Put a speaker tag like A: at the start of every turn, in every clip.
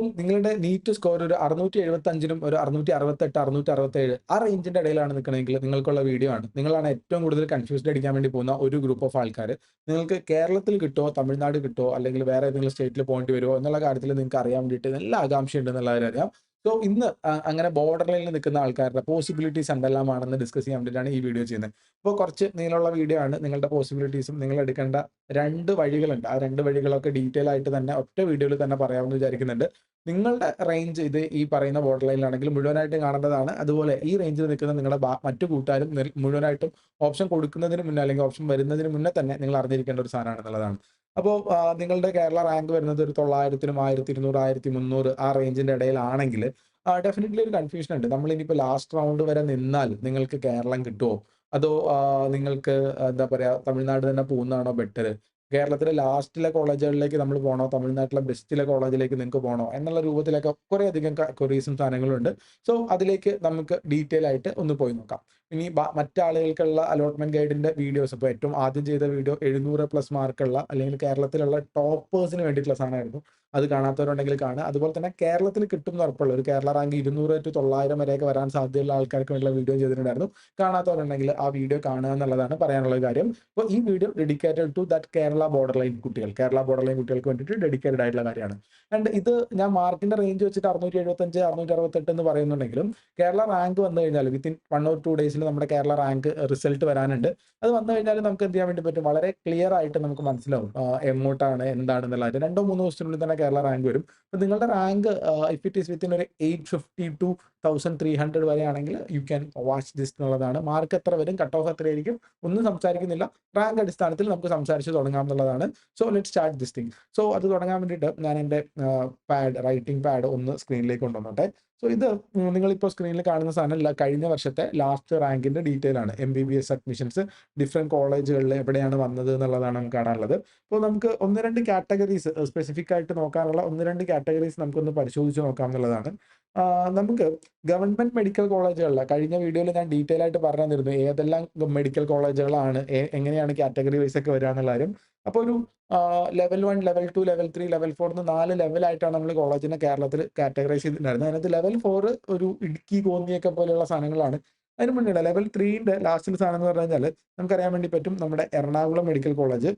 A: അപ്പോൾ നിങ്ങളുടെ NEET score ഒരു 675നും ഒരു 668, 667 ആ റേഞ്ചിന്റെ ഇടയിലാണ് നിൽക്കണമെങ്കിൽ നിങ്ങൾക്കുള്ള വീഡിയോ ആണ്. നിങ്ങളാണ് ഏറ്റവും കൂടുതൽ കൺഫ്യൂസ്ഡ് അടിക്കാൻ വേണ്ടി പോകുന്ന ഒരു ഗ്രൂപ്പ് ഓഫ് ആൾക്കാര്. നിങ്ങൾക്ക് കേരളത്തിൽ കിട്ടുമോ, തമിഴ്നാട് കിട്ടുമോ, അല്ലെങ്കിൽ വേറെ ഏതെങ്കിലും സ്റ്റേറ്റിൽ പോകേണ്ടി വരുമോ എന്നുള്ള കാര്യത്തിൽ നിങ്ങൾക്ക് അറിയാൻ വേണ്ടിയിട്ട് നല്ല ആകാംക്ഷയുണ്ട് എന്നുള്ള കാര്യം അറിയാം. സോ ഇന്ന് അങ്ങനെ ബോർഡർ ലൈനിൽ നിൽക്കുന്ന ആൾക്കാരുടെ പോസിബിലിറ്റീസ് എന്തെല്ലാമാണെന്ന് ഡിസ്കസ് ചെയ്യാൻ വേണ്ടിയിട്ടാണ് ഈ വീഡിയോ ചെയ്യുന്നത്. ഇപ്പോൾ കുറച്ച് നീളമുള്ള വീഡിയോ ആണ്. നിങ്ങളുടെ പോസിബിലിറ്റീസും നിങ്ങൾ എടുക്കേണ്ട 2 വഴികളുണ്ട്. ആ 2 വഴികളൊക്കെ ഡീറ്റെയിൽ ആയിട്ട് തന്നെ ഒറ്റ വീഡിയോയിൽ തന്നെ പറയാമെന്ന് വിചാരിക്കുന്നുണ്ട്. നിങ്ങളുടെ റേഞ്ച് ഇത് ഈ പറയുന്ന ബോർഡർ ലൈനിലാണെങ്കിൽ മുഴുവനായിട്ടും കാണേണ്ടതാണ്. അതുപോലെ ഈ റേഞ്ചിൽ നിൽക്കുന്ന നിങ്ങളുടെ മറ്റു കൂട്ടുകാരും മുഴുവനായിട്ടും ഓപ്ഷൻ കൊടുക്കുന്നതിന് മുന്നേ അല്ലെങ്കിൽ ഓപ്ഷൻ വരുന്നതിന് മുന്നേ തന്നെ നിങ്ങൾ അറിഞ്ഞിരിക്കേണ്ട ഒരു സാധനമാണെന്നുള്ളതാണ്. അപ്പോൾ നിങ്ങളുടെ കേരള റാങ്ക് വരുന്നത് ഒരു 900നും 1200, 1300 ആ റേഞ്ചിന്റെ ഇടയിലാണെങ്കിൽ ഡെഫിനിറ്റ്ലി ഒരു കൺഫ്യൂഷൻ ഉണ്ട്. നമ്മൾ ഇനിയിപ്പോൾ ലാസ്റ്റ് റൗണ്ട് വരെ നിന്നാൽ നിങ്ങൾക്ക് കേരളം കിട്ടുമോ? അതോ നിങ്ങൾക്ക് എന്താ പറയാ തമിഴ്നാട് തന്നെ പോകുന്നതാണോ ബെറ്റർ? കേരളത്തിലെ ലാസ്റ്റിലെ കോളേജുകളിലേക്ക് നമ്മൾ പോണോ? തമിഴ്നാട്ടിലെ ബെസ്റ്റിലെ കോളേജിലേക്ക് നിങ്ങൾക്ക് പോണോ? എന്നുള്ള രൂപത്തിലൊക്കെ കുറേയധികം ക്വറീസും സാധനങ്ങളും ഉണ്ട്. സോ അതിലേക്ക് നമുക്ക് ഡീറ്റെയിൽ ആയിട്ട് ഒന്ന് പോയി നോക്കാം. ഇനി മറ്റാളുകൾക്കുള്ള അലോട്ട്മെന്റ് ഗൈഡിന്റെ വീഡിയോസ് ഇപ്പോൾ ഏറ്റവും ആദ്യം ചെയ്ത വീഡിയോ 700+ മാർക്കുള്ള അല്ലെങ്കിൽ കേരളത്തിലുള്ള ടോപ്പേഴ്സിന് വേണ്ടിയിട്ടുള്ള സാധനമായിരുന്നു. അത് കാണാത്തവരുണ്ടെങ്കിൽ കാണുക. അതുപോലെ തന്നെ കേരളത്തിൽ കിട്ടും എന്ന് ഉറപ്പുള്ള ഒരു കേരള റാങ്ക് 200 ടു 900 വരെയൊക്കെ വരാൻ സാധ്യതയുള്ള ആൾക്കാർക്ക് വേണ്ടിയുള്ള വീഡിയോ ചെയ്തിട്ടുണ്ടായിരുന്നു. കാണാത്തവരുണ്ടെങ്കിൽ ആ വീഡിയോ കാണുക എന്നുള്ളതാണ് പറയാനുള്ള കാര്യം. അപ്പോൾ ഈ video dedicated to that Kerala border line കുട്ടികൾ, കേരള ബോർഡർ ലൈൻ കുട്ടികൾക്ക് വേണ്ടിയിട്ട് ഡെഡിക്കേറ്റഡ് ആയിട്ടുള്ള കാര്യമാണ്. ആൻഡ് ഇത് ഞാൻ മാർക്കിന്റെ റേഞ്ച് വെച്ചിട്ട് 675, 668 എന്ന് പറയുന്നുണ്ടെങ്കിലും കേരള റാങ്ക് വന്നു കഴിഞ്ഞാൽ വിത്തിൻ 1 or 2 ഡേയ്സിൽ നമ്മുടെ കേരള റാങ്ക് റിസൾട്ട് വരാനുണ്ട്. അത് വന്നു കഴിഞ്ഞാൽ നമുക്ക് എന്ത് ചെയ്യാൻ വേണ്ടി പറ്റും? വളരെ ക്ലിയർ ആയിട്ട് നമുക്ക് മനസ്സിലാവും എങ്ങോട്ടാണ് എന്താണെന്നുള്ള കാര്യം. 2 or 3 ദിവസത്തിനുള്ളിൽ തന്നെ കേരള റാങ്ക് വരും. അപ്പോൾ നിങ്ങളുടെ rank if it is within ഒരു 850 ടു 1300 വരെയാണെങ്കിൽ യു ക്യാൻ വാച്ച് ദിസ് എന്നുള്ളതാണ്. മാർക്ക് എത്ര വരും, കട്ട് ഓഫ് എത്രയായിരിക്കും ഒന്നും സംസാരിക്കുന്നില്ല. റാങ്ക് അടിസ്ഥാനത്തിൽ നമുക്ക് സംസാരിച്ച് തുടങ്ങാം എന്നുള്ളതാണ്. So let start this thing. So അത് തുടങ്ങാൻ വേണ്ടിയിട്ട് ഞാൻ എൻ്റെ റൈറ്റിംഗ് പാഡ് ഒന്ന് സ്ക്രീനിലേക്ക് കൊണ്ടുവന്നോട്ടെ. സോ ഇത് നിങ്ങളിപ്പോൾ സ്ക്രീനിൽ കാണുന്ന സാധനം കഴിഞ്ഞ വർഷത്തെ ലാസ്റ്റ് റാങ്കിന്റെ ഡീറ്റെയിൽ ആണ്. MBBS അഡ്മിഷൻസ് ഡിഫറെന്റ് കോളേജുകളിൽ എവിടെയാണ് വന്നത് എന്നുള്ളതാണ് നമുക്ക് കാണാനുള്ളത്. അപ്പോൾ നമുക്ക് 1-2 കാറ്റഗറീസ് സ്പെസിഫിക് ആയിട്ട് നോക്കാനുള്ള 1-2 കാറ്റഗറീസ് നമുക്കൊന്ന് പരിശോധിച്ച് നോക്കാം എന്നുള്ളതാണ്. നമുക്ക് ഗവൺമെന്റ് മെഡിക്കൽ കോളേജുകളിൽ കഴിഞ്ഞ വീഡിയോയിൽ ഞാൻ ഡീറ്റെയിൽ ആയിട്ട് പറഞ്ഞു തന്നിരുന്നു ഏതെല്ലാം മെഡിക്കൽ കോളേജുകളാണ് എങ്ങനെയാണ് കാറ്റഗറി വൈസ് ഒക്കെ വരിക എന്നുള്ള കാര്യം. അപ്പോൾ ഒരു ലെവൽ 1, ലെവൽ 2, ലെവൽ 3, ലെവൽ 4 എന്ന് 4 ലെവലായിട്ടാണ് നമ്മൾ കോളേജിനെ കേരളത്തിൽ കാറ്റഗറൈസ് ചെയ്തിട്ടുണ്ടായിരുന്നത്. അതിനകത്ത് ലെവൽ 4 ഒരു ഇടുക്കി, കോന്നിയൊക്കെ പോലെയുള്ള സാധനങ്ങളാണ്. അതിന് മുന്നേ ലെവൽ 3ന്റെ ലാസ്റ്റിലെ സാധനം എന്ന് പറഞ്ഞു കഴിഞ്ഞാൽ നമുക്കറിയാൻ വേണ്ടി പറ്റും നമ്മുടെ എറണാകുളം മെഡിക്കൽ കോളേജ്,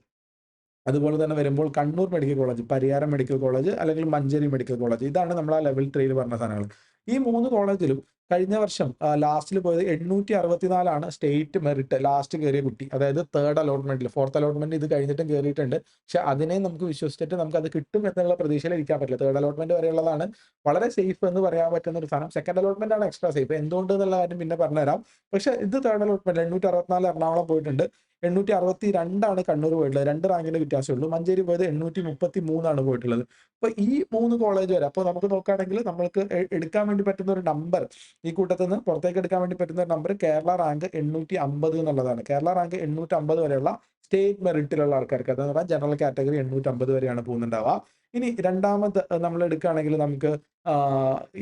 A: അതുപോലെ തന്നെ വരുമ്പോൾ Kannur medical college, Pariyaram medical college അല്ലെങ്കിൽ മഞ്ചേരി മെഡിക്കൽ കോളേജ്. ഇതാണ് നമ്മൾ ആ ലെവൽ 3യിൽ പറഞ്ഞ സാധനങ്ങൾ. ഈ 3 കോളേജിലും കഴിഞ്ഞ വർഷം ലാസ്റ്റിൽ പോയത് 864 സ്റ്റേറ്റ് മെറിറ്റ് ലാസ്റ്റ് കയറിയ കുട്ടി. അതായത് തേർഡ് അലോട്ട്മെന്റിൽ, ഫോർത്ത് അലോട്ട്മെന്റ് ഇത് കഴിഞ്ഞിട്ടും കയറിയിട്ടുണ്ട്. പക്ഷെ അതിനെ നമുക്ക് വിശ്വസിച്ചിട്ട് നമുക്ക് അത് കിട്ടും എന്നുള്ള പ്രതീക്ഷയിൽ ഇരിക്കാൻ പറ്റില്ല. തേർഡ് അലോട്ട്മെന്റ് വരെയുള്ളതാണ് വളരെ സേഫ് എന്ന് പറയാൻ പറ്റുന്ന ഒരു സാധനം. സെക്കൻഡ് അലോട്ട്മെന്റ് ആണ് എക്സ്ട്രാ സേഫ്. എന്തുകൊണ്ട് എന്നുള്ള കാര്യം പിന്നെ പറഞ്ഞുതരാം. പക്ഷെ ഇത് തേർഡ് അലോട്ട്മെന്റ് 864 എറണാകുളം പോയിട്ടുണ്ട്. 862 കണ്ണൂർ പോയിട്ടുള്ളത്. 2 റാങ്കിന്റെ വ്യത്യാസമേ ഉള്ളൂ. മഞ്ചേരി പോയത് 833 പോയിട്ടുള്ളത്. അപ്പൊ ഈ 3 കോളേജ് വരെ അപ്പൊ നമുക്ക് നോക്കുകയാണെങ്കിൽ നമ്മൾക്ക് എടുക്കാൻ വേണ്ടി പറ്റുന്ന ഒരു നമ്പർ, ഈ കൂട്ടത്തിൽ നിന്ന് പുറത്തേക്ക് എടുക്കാൻ വേണ്ടി പറ്റുന്ന ഒരു നമ്പർ കേരള റാങ്ക് 850 എന്നുള്ളതാണ്. കേരള റാങ്ക് 850 വരെയുള്ള സ്റ്റേറ്റ് മെറിറ്റിലുള്ള ആൾക്കാർക്ക്, അതെന്ന് പറഞ്ഞാൽ ജനറൽ കാറ്റഗറി 850 വരെയാണ് പോകുന്നുണ്ടാവുക. ഇനി രണ്ടാമത് നമ്മൾ എടുക്കുകയാണെങ്കിൽ നമുക്ക്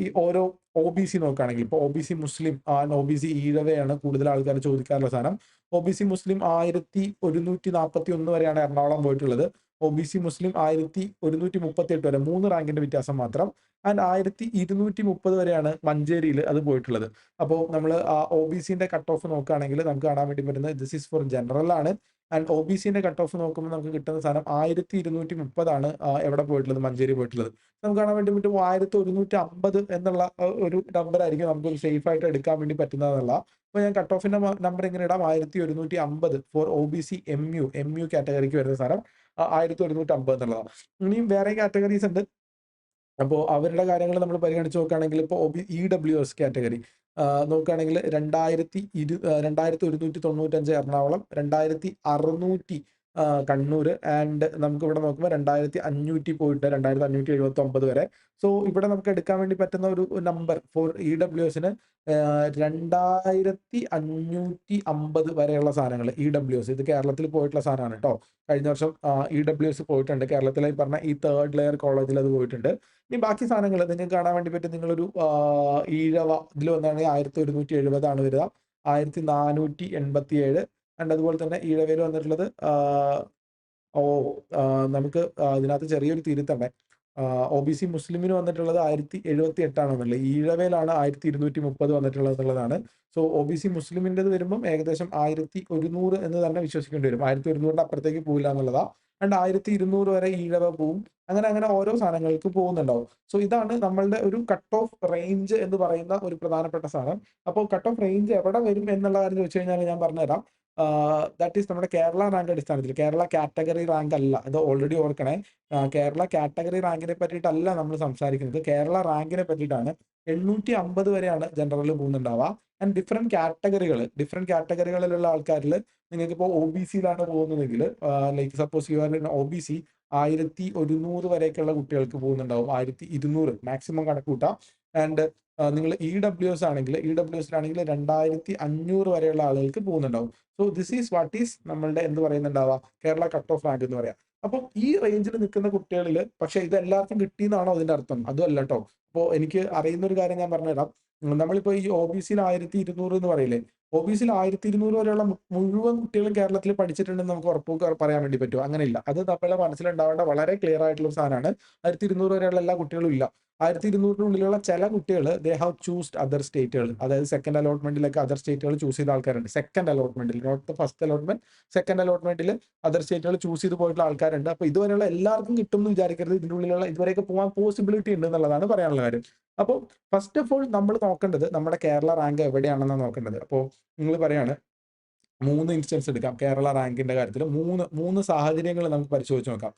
A: ഈ ഓരോ OBC നോക്കുകയാണെങ്കിൽ ഇപ്പോൾ OBC മുസ്ലിം, OBC ഈഴവയാണ് കൂടുതൽ ആൾക്കാർ ചോദിക്കാറുള്ള സാധനം. OBC മുസ്ലിം 1141 വരെയാണ് എറണാകുളം പോയിട്ടുള്ളത്. OBC മുസ്ലിം 1138 വരെ, 3 റാങ്കിന്റെ വ്യത്യാസം മാത്രം. ആൻഡ് 1230 വരെയാണ് മഞ്ചേരിയിൽ അത് പോയിട്ടുള്ളത്. അപ്പോൾ നമ്മൾ OBCന്റെ കട്ട് ഓഫ് നോക്കുകയാണെങ്കിൽ നമുക്ക് കാണാൻ വേണ്ടി പറ്റുന്നത് ദിസ് ഈസ് ഫോർ ജനറൽ ആണ്. ആൻഡ് OBCന്റെ കട്ട് ഓഫ് നോക്കുമ്പോൾ നമുക്ക് കിട്ടുന്ന സാധനം 1230 ആണ് എവിടെ പോയിട്ടുള്ളത്, മഞ്ചേരി പോയിട്ടുള്ളത്. നമുക്ക് കാണാൻ വേണ്ടി പറ്റും 1150 എന്നുള്ള ഒരു നമ്പർ ആയിരിക്കും നമുക്ക് സേഫ് ആയിട്ട് എടുക്കാൻ വേണ്ടി പറ്റുന്നതെന്നുള്ള. അപ്പോൾ ഞാൻ കട്ട് ഓഫിന്റെ നമ്പർ എങ്ങനെ ഇടാം? 1150 ഫോർ OBC MU കാറ്റഗറിക്ക് വരുന്ന സാധനം 1150 എന്നുള്ളതാണ്. ഇനിയും വേറെ കാറ്റഗറീസ് ഉണ്ട്. അപ്പോൾ അവരുടെ കാര്യങ്ങൾ നമ്മൾ പരിഗണിച്ച് നോക്കുകയാണെങ്കിൽ ഇപ്പോൾ EWS കാറ്റഗറി നോക്കുകയാണെങ്കിൽ 2195 എറണാകുളം, 2600 കണ്ണൂര്, ആൻഡ് നമുക്ക് ഇവിടെ നോക്കുമ്പോൾ 2500 പോയിട്ട് 2579 വരെ. സോ ഇവിടെ നമുക്ക് എടുക്കാൻ വേണ്ടി പറ്റുന്ന ഒരു നമ്പർ ഫോർ EWSന് 2550 വരെയുള്ള സാധനങ്ങൾ. EWS ഇത് കേരളത്തിൽ പോയിട്ടുള്ള സാധനമാണ് കേട്ടോ. കഴിഞ്ഞ വർഷം EWS പോയിട്ടുണ്ട് കേരളത്തിലെ പറഞ്ഞ ഈ തേർഡ് ലെയർ കോളേജിൽ അത് പോയിട്ടുണ്ട്. ഇനി ബാക്കി സാധനങ്ങൾ നിങ്ങൾക്ക് കാണാൻ വേണ്ടി പറ്റും. നിങ്ങളൊരു ഈഴവ ഇതിൽ വന്നാണെങ്കിൽ 1170 ആണ് വരിക, 1487. ആൻഡ് അതുപോലെ തന്നെ ഈഴവയിൽ വന്നിട്ടുള്ളത് നമുക്ക് ഇതിനകത്ത് ചെറിയൊരു തിരുത്തണ്ടേ. ഒ.ബി.സി മുസ്ലിമിന് വന്നിട്ടുള്ളത് 1078 ആണെന്നുള്ളത്. ഈഴവയിലാണ് 1230 വന്നിട്ടുള്ളത് എന്നുള്ളതാണ്. സോ ഒ.ബി.സി മുസ്ലിമിൻ്റെത് വരുമ്പം ഏകദേശം 1100 എന്ന് തന്നെ വിശ്വസിക്കേണ്ടി വരും. 1100ന്റെ അപ്പുറത്തേക്ക് പോവില്ല എന്നുള്ളതാ. ആൻഡ് 1200 വരെ ഈഴവ പോവും. അങ്ങനെ അങ്ങനെ ഓരോ സാധനങ്ങൾക്ക് പോകുന്നുണ്ടാവും. സോ ഇതാണ് നമ്മളുടെ ഒരു കട്ട് ഓഫ് റേഞ്ച് എന്ന് പറയുന്ന ഒരു പ്രധാനപ്പെട്ട സാധനം. അപ്പോൾ കട്ട് ഓഫ് റേഞ്ച് എവിടെ വരും എന്നുള്ള കാര്യം ചോദിച്ചു കഴിഞ്ഞാൽ ഞാൻ പറഞ്ഞുതരാം. ദാറ്റ് ഈസ് നമ്മുടെ കേരള റാങ്ക് അടിസ്ഥാനത്തിൽ. കേരള കാറ്റഗറി റാങ്ക് അല്ല. ഇത് ഓൾറെഡി ഓർക്കണേ. കേരള കാറ്റഗറി റാങ്കിനെ പറ്റിയിട്ടല്ല നമ്മൾ സംസാരിക്കുന്നത്. കേരള റാങ്കിനെ പറ്റിയിട്ടാണ്. 850 വരെയാണ് ജനറലിൽ പോകുന്നുണ്ടാവുക. ആൻഡ് ഡിഫറെന്റ് കാറ്റഗറികളിലുള്ള ആൾക്കാരിൽ നിങ്ങൾക്കിപ്പോൾ ഒ.ബി.സിയിലാണ് പോകുന്നതെങ്കിൽ, like suppose you are in OBC, 1100 വരെയൊക്കെയുള്ള കുട്ടികൾക്ക് പോകുന്നുണ്ടാവും. 1200 മാക്സിമം കണക്ക് കൂട്ടാം. ആൻഡ് നിങ്ങൾ ഇ.ഡബ്ല്യു.എസ് ആണെങ്കിൽ, ഇ.ഡബ്ല്യു.എസിലാണെങ്കിൽ 2500 വരെയുള്ള ആളുകൾക്ക് പോകുന്നുണ്ടാവും. So this is what is നമ്മളുടെ എന്ത് പറയുന്നുണ്ടാവുക, കേരള കട്ട് ഓഫ് റാങ്ക് എന്ന് പറയാം. അപ്പം ഈ റേഞ്ചിൽ നിൽക്കുന്ന കുട്ടികളിൽ പക്ഷേ ഇത് എല്ലാവർക്കും കിട്ടിയെന്നാണോ അതിന്റെ അർത്ഥം? അതും അല്ല കേട്ടോ. അപ്പോൾ എനിക്ക് അറിയുന്ന ഒരു കാര്യം ഞാൻ പറഞ്ഞുതരാം. നമ്മളിപ്പോൾ ഈ ഒ.ബി.സിയിൽ 1200 എന്ന് പറയില്ലേ, ഒ.ബി.സിയിൽ 1200 വരെയുള്ള മുഴുവൻ കുട്ടികളും കേരളത്തിൽ പഠിച്ചിട്ടുണ്ടെന്ന് നമുക്ക് ഉറപ്പ് പറയാൻ വേണ്ടി പറ്റുമോ? അങ്ങനെയില്ല. അത് നമ്മളെ മനസ്സിലുണ്ടാവേണ്ട വളരെ ക്ലിയർ ആയിട്ടുള്ള ഒരു സാധനമാണ്. 1200 വരെയുള്ള എല്ലാ കുട്ടികളും ഇല്ല. 1200-നുള്ളിലുള്ള ചില കുട്ടികൾ ദേ ഹാവ് ചൂസ്ഡ് അതർ സ്റ്റേറ്റുകൾ. അതായത് സെക്കൻഡ് അലോട്ട്മെന്റിലൊക്കെ അതർ സ്റ്റേറ്റുകൾ ചൂസ് ചെയ്ത ആൾക്കാരുണ്ട്. സെക്കൻഡ് അലോട്ട്മെന്റിൽ, not the first allotment, second അലോട്ട്മെന്റിൽ അതർ സ്റ്റേറ്റുകൾ ചൂസ് ചെയ്ത് പോയിട്ടുള്ള ആൾക്കാരുണ്ട്. അപ്പോൾ ഇതുവരെയുള്ള എല്ലാവർക്കും കിട്ടും എന്ന് വിചാരിക്കരുത്. ഇതിൻ്റെ ഉള്ളിലുള്ള ഇതുവരെയൊക്കെ പോകാൻ പോസിബിലിറ്റി ഉണ്ട് എന്നുള്ളതാണ് പറയാനുള്ള കാര്യം. അപ്പോൾ ഫസ്റ്റ് ഓഫ് ഓൾ നമ്മൾ നോക്കേണ്ടത് നമ്മുടെ കേരള റാങ്ക് എവിടെയാണെന്നാണ് നോക്കേണ്ടത്. അപ്പോൾ നിങ്ങൾ പറയാണ് 3 ഇൻസ്റ്റൻസ് എടുക്കാം കേരള റാങ്കിന്റെ കാര്യത്തിൽ. മൂന്ന് സാഹചര്യങ്ങൾ നമുക്ക് പരിശോധിച്ച് നോക്കാം.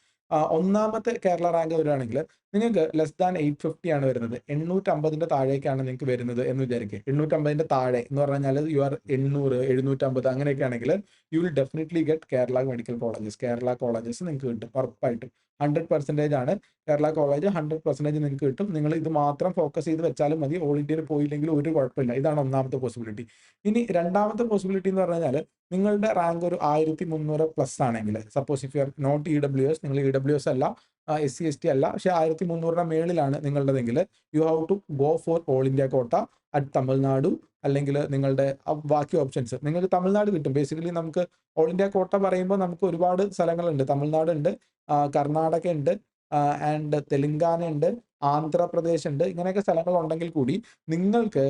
A: ഒന്നാമത്തെ കേരള റാങ്ക് വരികയാണെങ്കിൽ നിങ്ങൾക്ക് ലെസ് ദാൻ 850 ആണ് വരുന്നത്. 850ന്റെ താഴേക്കാണ് നിങ്ങൾക്ക് വരുന്നത് എന്ന് വിചാരിക്കുക. 850ന്റെ താഴെ എന്ന് പറഞ്ഞു കഴിഞ്ഞാൽ യു ആർ 800, 750 അങ്ങനെയൊക്കെ ആണെങ്കിൽ you will definitely get Kerala medical colleges. Kerala colleges നിങ്ങൾക്ക് കിട്ടും ഉറപ്പായിട്ടും. 100% ആണ് കേരള കോളേജ്. 100% നിങ്ങൾക്ക് കിട്ടും. നിങ്ങൾ ഇത് മാത്രം ഫോക്കസ് ചെയ്ത് വെച്ചാലും മതി. ഓൾ ഇന്ത്യയിൽ പോയില്ലെങ്കിൽ ഒരു കുഴപ്പമില്ല. ഇതാണ് ഒന്നാമത്തെ പോസിബിലിറ്റി. ഇനി രണ്ടാമത്തെ പോസിബിലിറ്റി എന്ന് പറഞ്ഞു കഴിഞ്ഞാൽ നിങ്ങളുടെ റാങ്ക് ഒരു 1300 പ്ലസ് ആണെങ്കിൽ, suppose if you are not EWS, നിങ്ങൾ ഇ.ഡബ്ല്യു.എസ് അല്ല, SC/ST അല്ല, പക്ഷേ 1300ന്റെ മേളിലാണ് നിങ്ങളുടേതെങ്കിൽ you have to go for all India quota at Tamil Nadu. അല്ലെങ്കിൽ നിങ്ങളുടെ ബാക്കി ഓപ്ഷൻസ് നിങ്ങൾക്ക് തമിഴ്നാട് കിട്ടും. ബേസിക്കലി നമുക്ക് ഓൾ ഇന്ത്യ കോട്ട പറയുമ്പോൾ നമുക്ക് ഒരുപാട് സ്ഥലങ്ങളുണ്ട്. തമിഴ്നാട് ഉണ്ട്, കർണാടക ഉണ്ട്, ആൻഡ് തെലുങ്കാന ഉണ്ട്, ആന്ധ്രാപ്രദേശ് ഉണ്ട്. ഇങ്ങനെയൊക്കെ സ്ഥലങ്ങൾ ഉണ്ടെങ്കിൽ കൂടി നിങ്ങൾക്ക്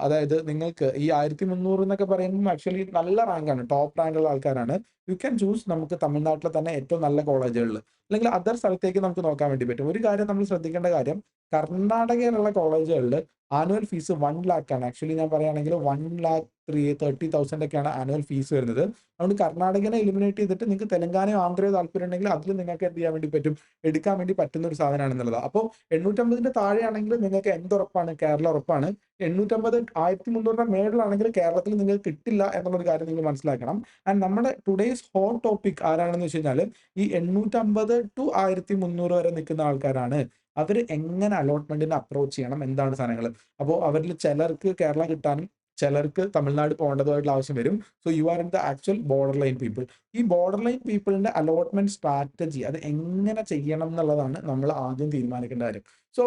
A: അതായത് നിങ്ങൾക്ക് ഈ 1300 എന്നൊക്കെ പറയുമ്പോൾ ആക്ച്വലി നല്ല റാങ്കാണ്, ടോപ്പ് റാങ്കുള്ള ആൾക്കാരാണ്. യു ക്യാൻ ചൂസ് നമുക്ക് തമിഴ്നാട്ടിലെ തന്നെ ഏറ്റവും നല്ല കോളേജുകളിൽ, അല്ലെങ്കിൽ അതർ സ്ഥലത്തേക്ക് നമുക്ക് നോക്കാൻ വേണ്ടി പറ്റും. ഒരു കാര്യം നമ്മൾ ശ്രദ്ധിക്കേണ്ട കാര്യം, കർണാടകയിലുള്ള കോളേജുകളിൽ ആനുവൽ ഫീസ് 1 lakh ആണ്. ആക്ച്വലി ഞാൻ പറയുകയാണെങ്കിൽ 1,30,000 ഒക്കെയാണ് ആനുവൽ ഫീസ് വരുന്നത്. അതുകൊണ്ട് കർണാടകനെ എലിമിനേറ്റ് ചെയ്തിട്ട് നിങ്ങൾക്ക് തെലങ്കാനയോ ആന്ധ്രയോ താല്പര്യം ഉണ്ടെങ്കിൽ അതിൽ നിങ്ങൾക്ക് എന്ത് ചെയ്യാൻ വേണ്ടി പറ്റും, എടുക്കാൻ വേണ്ടി പറ്റുന്ന ഒരു സാധനമാണെന്നുള്ളത്. അപ്പോൾ 850ന്റെ താഴെയാണെങ്കിൽ നിങ്ങൾക്ക് എന്തുറപ്പാണ്, കേരള ഉറപ്പാണ്. 850 1300ന്റെ മേളിലാണെങ്കിൽ കേരളത്തിൽ നിങ്ങൾക്ക് കിട്ടില്ല എന്നുള്ളൊരു കാര്യം നിങ്ങൾ മനസ്സിലാക്കണം. ആൻഡ് നമ്മുടെ ടുഡേയ്സ് ഹോട്ട് ടോപ്പിക് ആരാണെന്ന് വെച്ച് കഴിഞ്ഞാൽ ഈ 850 ടു 1300 വരെ നിൽക്കുന്ന ആൾക്കാരാണ്. അവർ എങ്ങനെ അലോട്ട്മെന്റിന് അപ്രോച്ച് ചെയ്യണം, എന്താണ് സാധനങ്ങൾ. അപ്പോൾ അവരിൽ ചിലർക്ക് കേരള കിട്ടാനും ചിലർക്ക് തമിഴ്നാട് പോകേണ്ടതായിട്ടുള്ള ആവശ്യം വരും. So you are in the actual border line people. ഈ ബോർഡർ ലൈൻ പീപ്പിളിന്റെ അലോട്ട്മെന്റ് സ്ട്രാറ്റജി അത് എങ്ങനെ ചെയ്യണം എന്നുള്ളതാണ് നമ്മൾ ആദ്യം തീരുമാനിക്കേണ്ട കാര്യം. So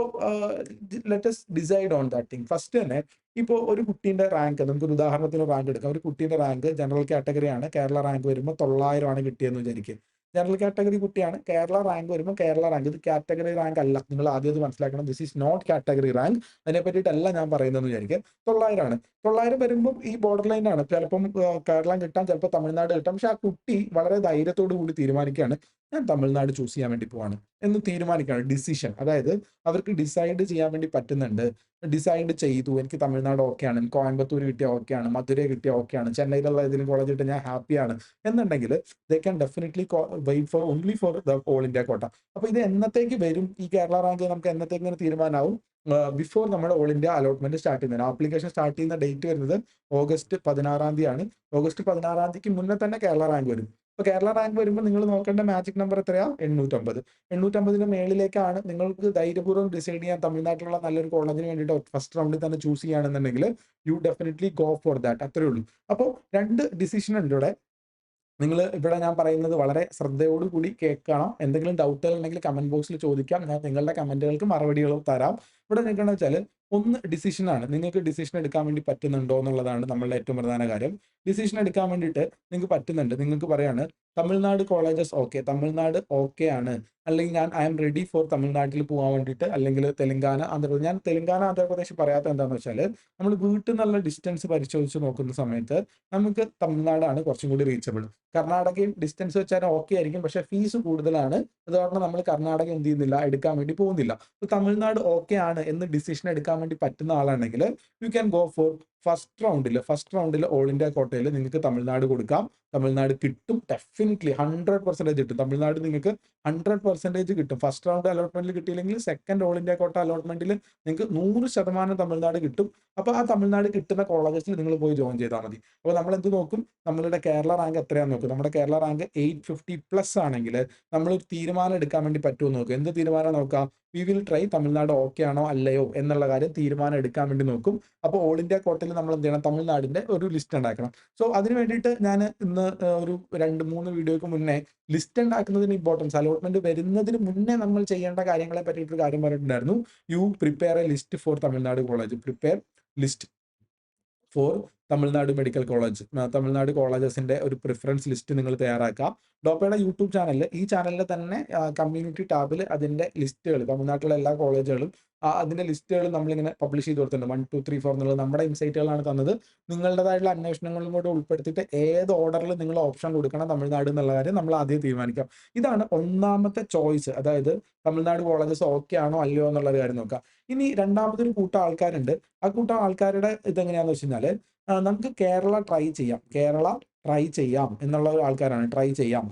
A: let us decide on that thing. First തന്നെ ഇപ്പോൾ ഒരു കുട്ടീന്റെ റാങ്ക്, നമുക്കൊരു ഉദാഹരണത്തിന് റാങ്ക് എടുക്കാം. ഒരു കുട്ടീന്റെ റാങ്ക് ജനറൽ കാറ്റഗറിയാണ്, കേരള റാങ്ക് വരുമ്പോൾ 900 ആണ് കിട്ടിയെന്ന് വിചാരിക്കുക. ജനറൽ കാറ്റഗറി കുട്ടിയാണ്, കേരള റാങ്ക് വരുമ്പോൾ കേരള റാങ്ക്, ഇത് കാറ്റഗറി റാങ്ക് അല്ല. നിങ്ങൾ ആദ്യം ഇത് മനസ്സിലാക്കണം. This is not category rank. അതിനെ പറ്റിയിട്ടല്ല ഞാൻ പറയുന്നതെന്ന് വിചാരിക്കുക. 900 ആണ്. 900 വരുമ്പോൾ ഈ ബോർഡർ ലൈനാണ്. ചിലപ്പം കേരളം കിട്ടാം, ചിലപ്പോൾ തമിഴ്നാട് കിട്ടാം. പക്ഷെ ആ കുട്ടി വളരെ ധൈര്യത്തോടു കൂടി തീരുമാനിക്കുകയാണ്, ഞാൻ തമിഴ്നാട് ചൂസ് ചെയ്യാൻ വേണ്ടി പോവാണ് എന്ന് തീരുമാനിക്കുകയാണ്. ഡിസിഷൻ, അതായത് അവർക്ക് ഡിസൈഡ് ചെയ്യാൻ വേണ്ടി പറ്റുന്നുണ്ട്. ഡിസൈഡ് ചെയ്തു, എനിക്ക് തമിഴ്നാട് ഓക്കെയാണ്, കോയമ്പത്തൂർ കിട്ടിയ ഓക്കെയാണ്, മധുര കിട്ടിയ ഓക്കെയാണ്, ചെന്നൈയിലുള്ള ഏതെങ്കിലും കോളേജ് കിട്ടിയ ഞാൻ ഹാപ്പിയാണ് എന്നുണ്ടെങ്കിൽ they can definitely wait for only for the all India quota. അപ്പോൾ ഇത് എന്നത്തേക്ക് വരും, ഈ കേരള റാങ്ക് നമുക്ക് എന്നത്തേക്ക് ഇങ്ങനെ തീരുമാനമാവും, ബിഫോർ നമ്മുടെ ഓൾ ഇന്ത്യ അലോട്ട്മെന്റ് സ്റ്റാർട്ട് ചെയ്യുന്നത്. ആപ്ലിക്കേഷൻ സ്റ്റാർട്ട് ചെയ്യുന്ന ഡേറ്റ് വരുന്നത് ഓഗസ്റ്റ് 16 തീയതിയാണ്. ഓഗസ്റ്റ് 16 തീയതിക്ക് മുന്നേ തന്നെ കേരള റാങ്ക് വരും. അപ്പോൾ കേരള റാങ്ക് വരുമ്പോൾ നിങ്ങൾ നോക്കേണ്ട മാജിക് നമ്പർ എത്രയാ? 850. 850ന്റെ മേളിലേക്കാണ് നിങ്ങൾക്ക് ധൈര്യപൂർവ്വം ഡിസൈഡ് ചെയ്യാൻ തമിഴ്നാട്ടിലുള്ള നല്ലൊരു കോളേജിന് വേണ്ടിയിട്ട് ഫസ്റ്റ് റൗണ്ടിൽ തന്നെ ചൂസ് ചെയ്യുകയാണെന്നുണ്ടെങ്കിൽ you definitely go for that. അത്രേ ഉള്ളൂ. അപ്പോൾ 2 ഡിസിഷൻ ഉണ്ട് ഇവിടെ. നിങ്ങൾ ഇവിടെ ഞാൻ പറയുന്നത് വളരെ ശ്രദ്ധയോടുകൂടി കേൾക്കണം. എന്തെങ്കിലും ഡൗട്ടുകൾ ഉണ്ടെങ്കിൽ കമന്റ് ബോക്സിൽ ചോദിക്കാം. ഞാൻ നിങ്ങളുടെ കമന്റുകൾക്ക് മറുപടികൾ തരാം. ഇവിടെ നിൽക്കണമെന്ന് വെച്ചാൽ ഒന്ന് ഡിസിഷനാണ്. നിങ്ങൾക്ക് ഡിസിഷൻ എടുക്കാൻ വേണ്ടി പറ്റുന്നുണ്ടോ എന്നുള്ളതാണ് നമ്മളുടെ ഏറ്റവും പ്രധാന കാര്യം. ഡിസിഷൻ എടുക്കാൻ വേണ്ടിയിട്ട് നിങ്ങൾക്ക് പറ്റുന്നുണ്ട്. നിങ്ങൾക്ക് പറയാണ്, Tamil Nadu colleges okay, Tamil Nadu okay ആണ്, അല്ലെങ്കിൽ ഞാൻ ഐ ആം റെഡി ഫോർ തമിഴ്നാട്ടിൽ പോകാൻ വേണ്ടിയിട്ട്, അല്ലെങ്കിൽ തെലങ്കാന, ആന്ധ്രാപ്രദേശ്. ഞാൻ തെലങ്കാന, ആന്ധ്രാപ്രദേശ് പറയാത്ത എന്താണെന്ന് വെച്ചാൽ, നമ്മൾ വീട്ടിൽ നിന്നുള്ള ഡിസ്റ്റൻസ് പരിശോധിച്ച് നോക്കുന്ന സമയത്ത് നമുക്ക് തമിഴ്നാടാണ് കുറച്ചും കൂടി റീച്ചബിൾ. കർണാടകയും ഡിസ്റ്റൻസ് വെച്ചാൽ ഓക്കെ ആയിരിക്കും, പക്ഷേ ഫീസ് കൂടുതലാണ്. അത് കാരണം നമ്മൾ കർണാടക എന്ത് ചെയ്യുന്നില്ല, എടുക്കാൻ വേണ്ടി പോകുന്നില്ല. തമിഴ്നാട് ഓക്കെ ആണ് എന്ന് ഡിസിഷൻ എടുക്കാൻ വേണ്ടി പറ്റുന്ന ആളാണെങ്കിൽ you can go for first റൗണ്ടിൽ ഓൾ ഇന്ത്യ കോട്ടയിൽ നിങ്ങൾക്ക് തമിഴ്നാട് കൊടുക്കാം. തമിഴ്നാട് കിട്ടും, ഡെഫിനറ്റ്ലി 100% കിട്ടും. തമിഴ്നാട് നിങ്ങൾക്ക് 100% കിട്ടും. ഫസ്റ്റ് റൗണ്ട് അലോട്ട്മെന്റിൽ കിട്ടിയില്ലെങ്കിൽ സെക്കൻഡ് ഓൾ ഇന്ത്യ കോട്ട അലോട്ട്മെന്റിൽ നിങ്ങൾക്ക് 100% തമിഴ്നാട് കിട്ടും. അപ്പോൾ ആ തമിഴ്നാട് കിട്ടുന്ന കോളേജസിൽ നിങ്ങൾ പോയി ജോയിൻ ചെയ്താൽ മതി. അപ്പോൾ നമ്മൾ എന്ത് നോക്കും, നമ്മളുടെ കേരള റാങ്ക് എത്രയാണെന്ന് നോക്കും. നമ്മുടെ കേരള റാങ്ക് 850+ ആണെങ്കിൽ നമ്മളൊരു തീരുമാനം എടുക്കാൻ വേണ്ടി പറ്റുമോ നോക്കും. എന്ത് തീരുമാനം നോക്കാം, we will try Tamil Nadu okay ആണോ അല്ലയോ എന്നുള്ള കാര്യം തീരുമാനം എടുക്കാൻ വേണ്ടി നോക്കും. അപ്പോൾ ഓൾ ഇന്ത്യ കോട്ടയിൽ നമ്മൾ എന്ത് ചെയ്യണം, തമിഴ്നാടിന്റെ ഒരു ലിസ്റ്റ് ഉണ്ടാക്കണം. സോ അതിന് വേണ്ടിയിട്ട് ഞാൻ ഇന്ന് ഒരു 2-3 വീഡിയോയ്ക്ക് മുന്നേ ലിസ്റ്റ് ഉണ്ടാക്കുന്നതിന് ഇമ്പോർട്ടൻസ്, അലോട്ട്മെന്റ് വരുന്നതിന് മുന്നേ നമ്മൾ ചെയ്യേണ്ട കാര്യങ്ങളെ പറ്റിയിട്ടൊരു കാര്യം പറഞ്ഞിട്ടുണ്ടായിരുന്നു. You prepare a list for Tamil Nadu college, prepare list for Tamil Nadu medical college. Tamil Nadu കോളേജസിന്റെ ഒരു പ്രിഫറൻസ് ലിസ്റ്റ് നിങ്ങൾ തയ്യാറാക്കാം. ഡോപ്പയുടെ യൂട്യൂബ് ചാനലിൽ, ഈ ചാനലിൽ തന്നെ കമ്മ്യൂണിറ്റി ടാബിൽ അതിന്റെ ലിസ്റ്റുകൾ, തമിഴ്നാട്ടിലെ എല്ലാ കോളേജുകളും അതിന്റെ ലിസ്റ്റുകൾ നമ്മളിങ്ങനെ പബ്ലിഷ് ചെയ്ത് കൊടുത്തിട്ടുണ്ട്. 1, 2, 3, 4 എന്നുള്ളത് നമ്മുടെ ഇൻസൈറ്റുകളാണ് തന്നത്. നിങ്ങളുടേതായിട്ടുള്ള അന്വേഷണങ്ങളും കൂടെ ഉൾപ്പെടുത്തിയിട്ട് ഏത് ഓർഡറിൽ നിങ്ങൾ ഓപ്ഷൻ കൊടുക്കണം തമിഴ്നാട് എന്നുള്ള കാര്യം നമ്മൾ ആദ്യം തീരുമാനിക്കാം. ഇതാണ് ഒന്നാമത്തെ ചോയ്സ്. അതായത് തമിഴ്നാട് കോളേജസ് ഓക്കെ ആണോ അല്ലയോ എന്നുള്ള കാര്യം നോക്കാം. ഇനി രണ്ടാമതൊരു കൂട്ടം ആൾക്കാരുണ്ട്. ആ കൂട്ടം ആൾക്കാരുടെ ഇതെങ്ങനെയാന്ന് വെച്ച് കഴിഞ്ഞാൽ, നമുക്ക് കേരള ട്രൈ ചെയ്യാം എന്നുള്ള ആൾക്കാരാണ്.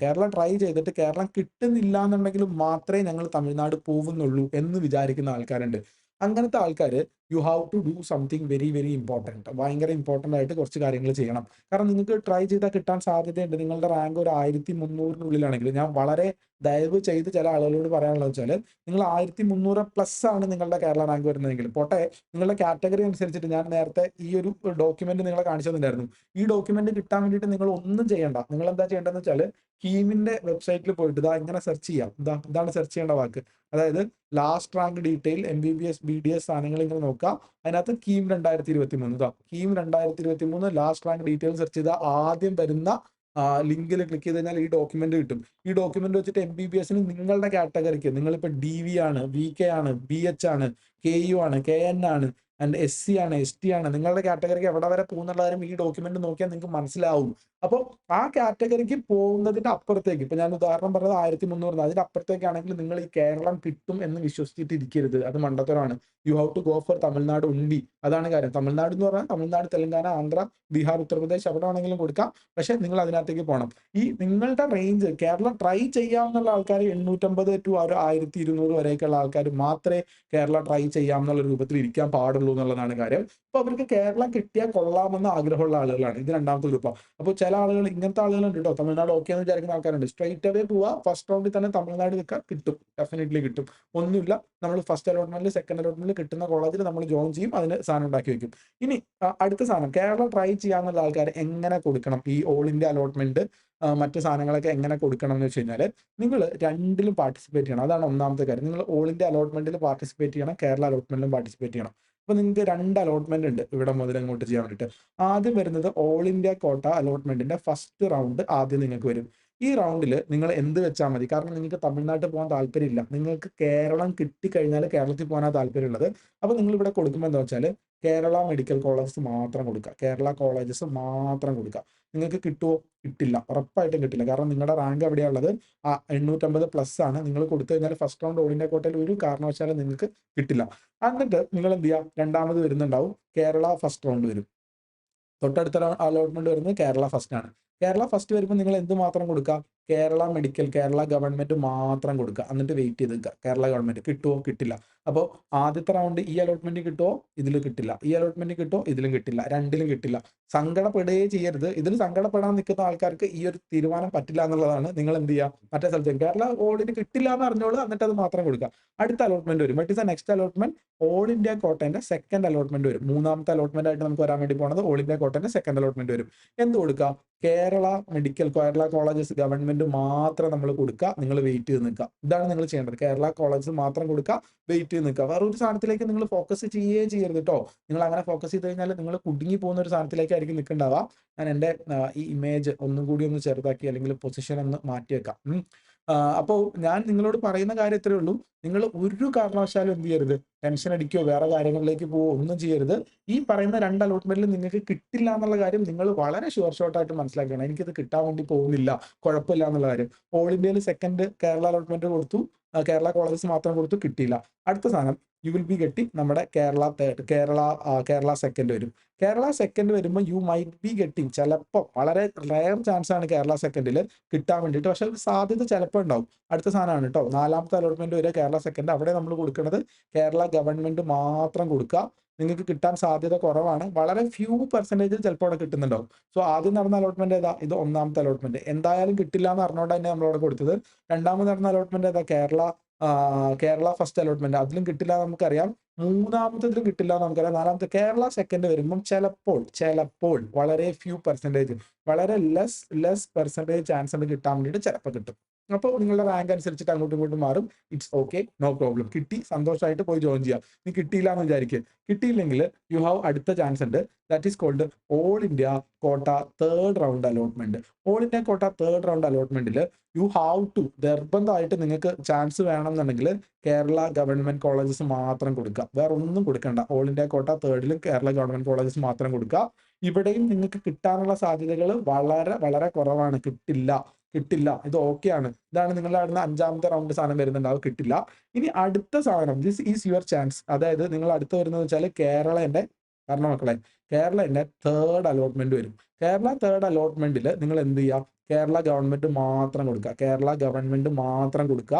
A: കേരള ട്രൈ ചെയ്തിട്ട് കേരളം കിട്ടുന്നില്ല എന്നുണ്ടെങ്കിൽ മാത്രമേ ഞങ്ങൾ തമിഴ്നാട് പോകുന്നുള്ളൂ എന്ന് വിചാരിക്കുന്ന ആൾക്കാരുണ്ട്. അങ്ങനത്തെ ആൾക്കാർ you have to do something very very important. ഭയങ്കര ഇമ്പോർട്ടൻ്റ് ആയിട്ട് കുറച്ച് കാര്യങ്ങൾ ചെയ്യണം. കാരണം നിങ്ങൾക്ക് ട്രൈ ചെയ്താൽ കിട്ടാൻ സാധ്യതയുണ്ട്. നിങ്ങളുടെ റാങ്ക് ഒരു 1300-നുള്ളിലാണെങ്കിൽ, ഞാൻ വളരെ ദയവ് ചെയ്ത് ചില ആളുകളോട് പറയാനുള്ളത് വെച്ചാൽ, നിങ്ങൾ 1300+ ആണ് നിങ്ങളുടെ കേരള റാങ്ക് വരുന്നതെങ്കിൽ പോട്ടെ, നിങ്ങളുടെ കാറ്റഗറി അനുസരിച്ചിട്ട് ഞാൻ നേരത്തെ ഈ ഒരു ഡോക്യുമെന്റ് നിങ്ങളെ കാണിച്ചു തന്നിട്ടുണ്ടായിരുന്നു. ഈ ഡോക്യുമെന്റ് കിട്ടാൻ വേണ്ടിയിട്ട് നിങ്ങൾ ഒന്നും ചെയ്യണ്ട. നിങ്ങൾ എന്താ ചെയ്യേണ്ടതെന്ന് വെച്ചാൽ, കീമിന്റെ വെബ്സൈറ്റിൽ പോയിട്ട് ഇതാ ഇങ്ങനെ സെർച്ച് ചെയ്യാം. ഇതാണ് സെർച്ച് ചെയ്യേണ്ട വാക്ക്. അതായത് last rank detail MBBS BDS സാധനങ്ങൾ ഇങ്ങനെ നോക്കുക. അതിനകത്ത് KEAM 2023, KEAM 2023 last rank detail search ചെയ്താൽ ആദ്യം വരുന്ന ലിങ്കിൽ ക്ലിക്ക് ചെയ്ത് കഴിഞ്ഞാൽ ഈ ഡോക്യുമെന്റ് കിട്ടും. ഈ ഡോക്യുമെന്റ് വെച്ചിട്ട് MBBSന് നിങ്ങളുടെ കാറ്റഗറിക്ക്, നിങ്ങളിപ്പോൾ DV ആണ്, VK ആണ്, BH ആണ്, KU ആണ്, KN ആണ്, ആൻഡ് SC ആണ്, ST ആണ്, നിങ്ങളുടെ കാറ്റഗറിക്ക് എവിടെ വരെ പോകുന്നുള്ള കാര്യം ഈ ഡോക്യുമെന്റ് നോക്കിയാൽ നിങ്ങൾക്ക് മനസ്സിലാവും. അപ്പോൾ ആ കാറ്റഗറിക്ക് പോകുന്നതിന്റെ അപ്പുറത്തേക്ക്, ഇപ്പൊ ഞാൻ ഉദാഹരണം പറഞ്ഞത് 1300, അതിന്റെ അപ്പുറത്തേക്കാണെങ്കിൽ നിങ്ങൾ ഈ കേരളം കിട്ടും എന്ന് വിശ്വസിച്ചിട്ട് ഇരിക്കരുത്. അത് മണ്ടത്തരമാണ്. You have to go for Tamil Nadu ഉണ്ടി. അതാണ് കാര്യം. തമിഴ്നാട് എന്ന് പറഞ്ഞാൽ തമിഴ്നാട്, തെലങ്കാന, ആന്ധ്ര, ബീഹാർ, ഉത്തർപ്രദേശ് എവിടെ വേണമെങ്കിലും കൊടുക്കാം. പക്ഷെ നിങ്ങൾ അതിനകത്തേക്ക് പോകണം. ഈ നിങ്ങളുടെ റേഞ്ച് കേരളം ട്രൈ ചെയ്യാവുന്ന ആൾക്കാർ 850 to 1200 വരെയൊക്കെയുള്ള ആൾക്കാർ മാത്രമേ കേരള ട്രൈ ചെയ്യാമെന്നുള്ള രൂപത്തിൽ ഇരിക്കാൻ പാടുള്ളൂ എന്നുള്ളതാണ് കാര്യം. അപ്പൊ അവർക്ക് കേരളം കിട്ടിയാൽ കൊള്ളാമെന്ന് ആഗ്രഹമുള്ള ആളുകളാണ്. ഇത് രണ്ടാമത്തെ ഗ്രൂപ്പാണ്. അപ്പോൾ ചില ആളുകൾ, ഇങ്ങനത്തെ ആളുകളുണ്ട് കേട്ടോ, തമിഴ്നാട് ഓക്കെ എന്ന് വിചാരിക്കുന്ന ആൾക്കാരുണ്ട്. സ്ട്രൈറ്റ് അവേ പോവുക, ഫസ്റ്റ് റൗണ്ടിൽ തന്നെ തമിഴ്നാട് കിട്ടും, ഡെഫിനറ്റ്ലി കിട്ടും. ഒന്നുമില്ല, നമ്മൾ ഫസ്റ്റ് അലോട്ട്മെന്റിൽ സെക്കൻഡ് അലോട്ട്മെന്റിൽ കിട്ടുന്ന കോളേജിൽ നമ്മൾ ജോയിൻ ചെയ്യും, അതിന് സാധനം ഉണ്ടാക്കി വെക്കും. ഇനി അടുത്ത സാധനം, കേരള ട്രൈ ചെയ്യാന്നുള്ള ആൾക്കാർ എങ്ങനെ കൊടുക്കണം ഈ ഓൾ ഇന്ത്യ അലോട്ട്മെന്റ്, മറ്റു സാധനങ്ങളൊക്കെ എങ്ങനെ കൊടുക്കണം എന്ന് വെച്ച് കഴിഞ്ഞാൽ, നിങ്ങൾ രണ്ടിലും പാർട്ടിസിപ്പേറ്റ് ചെയ്യണം. അതാണ് ഒന്നാമത്തെ കാര്യം. നിങ്ങൾ ഓൾ ഇന്ത്യ അലോട്ട്മെന്റിൽ പാർട്ടിസിപ്പേറ്റ് ചെയ്യണം, കേരള അലോട്ട്മെന്റിലും പാർട്ടിസിപ്പേറ്റ് ചെയ്യണം. അപ്പൊ നിങ്ങൾക്ക് 2 അലോട്ട്മെന്റ് ഉണ്ട് ഇവിടെ മുതൽ അങ്ങോട്ട് ചെയ്യാൻ വേണ്ടിയിട്ട്. ആദ്യം വരുന്നത് ഓൾ ഇന്ത്യ കോട്ട അലോട്ട്മെന്റിന്റെ ഫസ്റ്റ് റൗണ്ട് ആദ്യം നിങ്ങൾക്ക് വരും. ഈ റൗണ്ടിൽ നിങ്ങൾ എന്ത് വെച്ചാൽ മതി, കാരണം നിങ്ങൾക്ക് തമിഴ്നാട്ടിൽ പോകാൻ താല്പര്യമില്ല, നിങ്ങൾക്ക് കേരളം കിട്ടിക്കഴിഞ്ഞാൽ കേരളത്തിൽ പോകാനാണ് താല്പര്യമുള്ളത്. അപ്പൊ നിങ്ങൾ ഇവിടെ കൊടുക്കുമ്പോൾ എന്താ വെച്ചാൽ, കേരള മെഡിക്കൽ കോളേജസ് മാത്രം കൊടുക്കുക, കേരള കോളേജസ് മാത്രം കൊടുക്കുക. നിങ്ങൾക്ക് കിട്ടുമോ? കിട്ടില്ല, ഉറപ്പായിട്ടും കിട്ടില്ല. കാരണം നിങ്ങളുടെ റാങ്ക് എവിടെയുള്ളത് 850+ ആണ്. നിങ്ങൾ കൊടുത്തു കഴിഞ്ഞാൽ ഫസ്റ്റ് റൗണ്ട് ഓൾ ഇന്ത്യ കോട്ടയിൽ ഒരു കാരണവശാലും നിങ്ങൾക്ക് കിട്ടില്ല. എന്നിട്ട് നിങ്ങൾ എന്ത് ചെയ്യുക, രണ്ടാമത് വരുന്നുണ്ടാവും, കേരള ഫസ്റ്റ് റൗണ്ട് വരും. തൊട്ടടുത്ത അലോട്ട്മെന്റ് വരുന്നത് കേരള ഫസ്റ്റ് ആണ്. കേരള ഫസ്റ്റ് വരുമ്പോൾ നിങ്ങൾ എന്ത് മാത്രം കൊടുക്കുക, കേരള മെഡിക്കൽ, കേരള ഗവൺമെന്റ് മാത്രം കൊടുക്കുക. എന്നിട്ട് വെയിറ്റ് ചെയ്ത് നിൽക്കുക, കേരള ഗവൺമെന്റ് കിട്ടുമോ? കിട്ടില്ല. അപ്പോൾ ആദ്യത്തെ റൗണ്ട് ഈ അലോട്ട്മെന്റ് കിട്ടുമോ? ഇതിൽ കിട്ടില്ല. ഈ അലോട്ട്മെന്റ് കിട്ടുമോ? ഇതിലും കിട്ടില്ല. രണ്ടിലും കിട്ടില്ല. സങ്കടപ്പെടുകയേ ചെയ്യരുത്. ഇതിൽ സങ്കടപ്പെടാൻ നിൽക്കുന്ന ആൾക്കാർക്ക് ഈ ഒരു തീരുമാനം പറ്റില്ല എന്നുള്ളതാണ്. നിങ്ങൾ എന്ത് ചെയ്യുക, മറ്റേ സ്ഥലത്തേക്ക് കേരള ഓൾറെഡി കിട്ടില്ല എന്ന് അറിഞ്ഞോളൂ, എന്നിട്ട് അത് മാത്രം കൊടുക്കുക. അടുത്ത അലോട്ട്മെന്റ് വരും. But is a next allotment all India കോട്ടന്റെ സെക്കൻഡ് അലോട്ട്മെന്റ് വരും. മൂന്നാമത്തെ അലോട്ട്മെന്റ് ആയിട്ട് നമുക്ക് വരാൻ വേണ്ടി പോകുന്നത് ഓൾ ഇന്ത്യ കോട്ടന്റെ സെക്കൻഡ് അലോട്ട്മെന്റ് വരും. എന്ത് കൊടുക്കുക? Kerala medical, Kerala colleges government government മാത്രം നമ്മൾ കൊടുക്കുക, നിങ്ങൾ വെയിറ്റ് ചെയ്ത് നിൽക്കുക. ഇതാണ് നിങ്ങൾ ചെയ്യേണ്ടത്. കേരള കോളേജ് മാത്രം കൊടുക്കുക, വെയിറ്റ് ചെയ്ത് നിൽക്കുക. വേറെ ഒരു സാധനത്തിലേക്ക് നിങ്ങൾ ഫോക്കസ് ചെയ്യരുത് കേട്ടോ. നിങ്ങൾ അങ്ങനെ ഫോക്കസ് ചെയ്ത് കഴിഞ്ഞാൽ നിങ്ങൾ കുടുങ്ങി പോകുന്ന ഒരു സാധനത്തിലേക്കായിരിക്കും നിൽക്കുന്നുണ്ടാവുക. ഞാൻ എൻ്റെ ഈ ഇമേജ് ഒന്നും കൂടി ഒന്ന് ചെറുതാക്കി അല്ലെങ്കിൽ പൊസിഷൻ ഒന്ന് മാറ്റി വെക്കാം. അപ്പോൾ ഞാൻ നിങ്ങളോട് പറയുന്ന കാര്യം ഇത്രയേ ഉള്ളൂ. നിങ്ങൾ ഒരു കാരണവശാലും എന്ത് ചെയ്യരുത്, ടെൻഷൻ അടിക്കുകയോ വേറെ കാര്യങ്ങളിലേക്ക് പോവുകയോ ഒന്നും ചെയ്യരുത്. ഈ പറയുന്ന 2 അലോട്ട്മെന്റിൽ നിങ്ങൾക്ക് കിട്ടില്ല എന്നുള്ള കാര്യം നിങ്ങൾ വളരെ ഷുവർ മനസ്സിലാക്കണം. എനിക്കിത് കിട്ടാൻ വേണ്ടി പോകുന്നില്ല, കുഴപ്പമില്ല എന്നുള്ള കാര്യം. ഓൾ ഇന്ത്യയിൽ സെക്കൻഡ് കേരള അലോട്ട്മെന്റ് കൊടുത്തു, കേരള കോളേജസ് മാത്രം കൊടുത്തു, കിട്ടിയില്ല. അടുത്ത സാധനം യു വിൽ ബി ഗെറ്റിംഗ് നമ്മുടെ കേരള തേർഡ്, കേരള സെക്കൻഡ് വരും. കേരള സെക്കൻഡ് വരുമ്പോൾ യു മൈറ്റ് ബി ഗെറ്റിംഗ്, ചിലപ്പോൾ വളരെ റയർ ചാൻസ് ആണ് കേരള സെക്കൻഡിൽ കിട്ടാൻ വേണ്ടിയിട്ട്, പക്ഷെ ഒരു സാധ്യത ചിലപ്പോൾ ഉണ്ടാവും. അടുത്ത സാധനമാണ് കേട്ടോ, 4ാമത്തെ അലോട്ട്മെന്റ് വരെ കേരള സെക്കൻഡ്. അവിടെ നമ്മൾ കൊടുക്കുന്നത് കേരള ഗവൺമെന്റ് മാത്രം കൊടുക്കുക. നിങ്ങൾക്ക് കിട്ടാൻ സാധ്യത കുറവാണ്, വളരെ ഫ്യൂ പെർസെൻറ്റേജ് ചിലപ്പോൾ അവിടെ കിട്ടുന്നുണ്ടാവും. സോ ആദ്യം നടന്ന അലോട്ട്മെന്റ് ഏതാ? ഇത് 1ാമത്തെ അലോട്ട്മെന്റ്. എന്തായാലും കിട്ടില്ല എന്ന് അറിഞ്ഞുകൊണ്ട് തന്നെ നമ്മളവിടെ കൊടുത്തത്. 2ാമത് നടന്ന അലോട്ട്മെന്റ് ഏതാ? Kerala first allotment. അതിലും കിട്ടില്ല എന്ന് നമുക്കറിയാം. 3ാമത്തതിലും കിട്ടില്ല എന്ന് നമുക്കറിയാം. 4ാമത്തെ കേരള സെക്കൻഡ് വരുമ്പം ചിലപ്പോൾ വളരെ ഫ്യൂ പെർസെൻറ്റേജ്, വളരെ ലെസ് പെർസെൻറ്റേജ് ചാൻസ് ഉണ്ട് കിട്ടാൻ വേണ്ടിയിട്ട്, ചിലപ്പോൾ കിട്ടും. അപ്പോൾ നിങ്ങളുടെ റാങ്ക് അനുസരിച്ചിട്ട് അങ്ങോട്ടും ഇങ്ങോട്ടും മാറും. It's okay, no problem. കിട്ടി, സന്തോഷമായിട്ട് പോയി ജോയിൻ ചെയ്യാം. നീ കിട്ടിയില്ല എന്ന് വിചാരിക്കുക. കിട്ടിയില്ലെങ്കിൽ യു ഹാവ് അടുത്ത ചാൻസ് ഉണ്ട്. That is called all India quota third round allotment. All India quota third round അലോട്ട്മെന്റിൽ യു ഹാവ് ടു, നിർബന്ധമായിട്ട് നിങ്ങൾക്ക് ചാൻസ് വേണമെന്നുണ്ടെങ്കിൽ കേരള ഗവൺമെന്റ് കോളേജസ് മാത്രം കൊടുക്കുക, വേറെ ഒന്നും കൊടുക്കണ്ട. ഓൾ ഇന്ത്യ കോട്ട തേർഡിലും കേരള ഗവൺമെന്റ് കോളേജസ് മാത്രം കൊടുക്കുക. ഇവിടെയും നിങ്ങൾക്ക് കിട്ടാനുള്ള സാധ്യതകൾ വളരെ വളരെ കുറവാണ്. കിട്ടില്ല. ഇത് ഓക്കെയാണ്. ഇതാണ് നിങ്ങളുടെ അവിടുന്ന് 5ാമത്തെ റൗണ്ട് സാധനം വരുന്നുണ്ടാവും, കിട്ടില്ല. ഇനി അടുത്ത സാധനം, ദിസ് ഈസ് യുവർ ചാൻസ്. അതായത് നിങ്ങൾ അടുത്ത് വരുന്നത് വെച്ചാൽ കാരണം മക്കളെ, കേരളന്റെ തേർഡ് അലോട്ട്മെന്റ് വരും. കേരള തേർഡ് അലോട്ട്മെന്റിൽ നിങ്ങൾ എന്ത് ചെയ്യുക? കേരള ഗവൺമെന്റ് മാത്രം കൊടുക്കുക.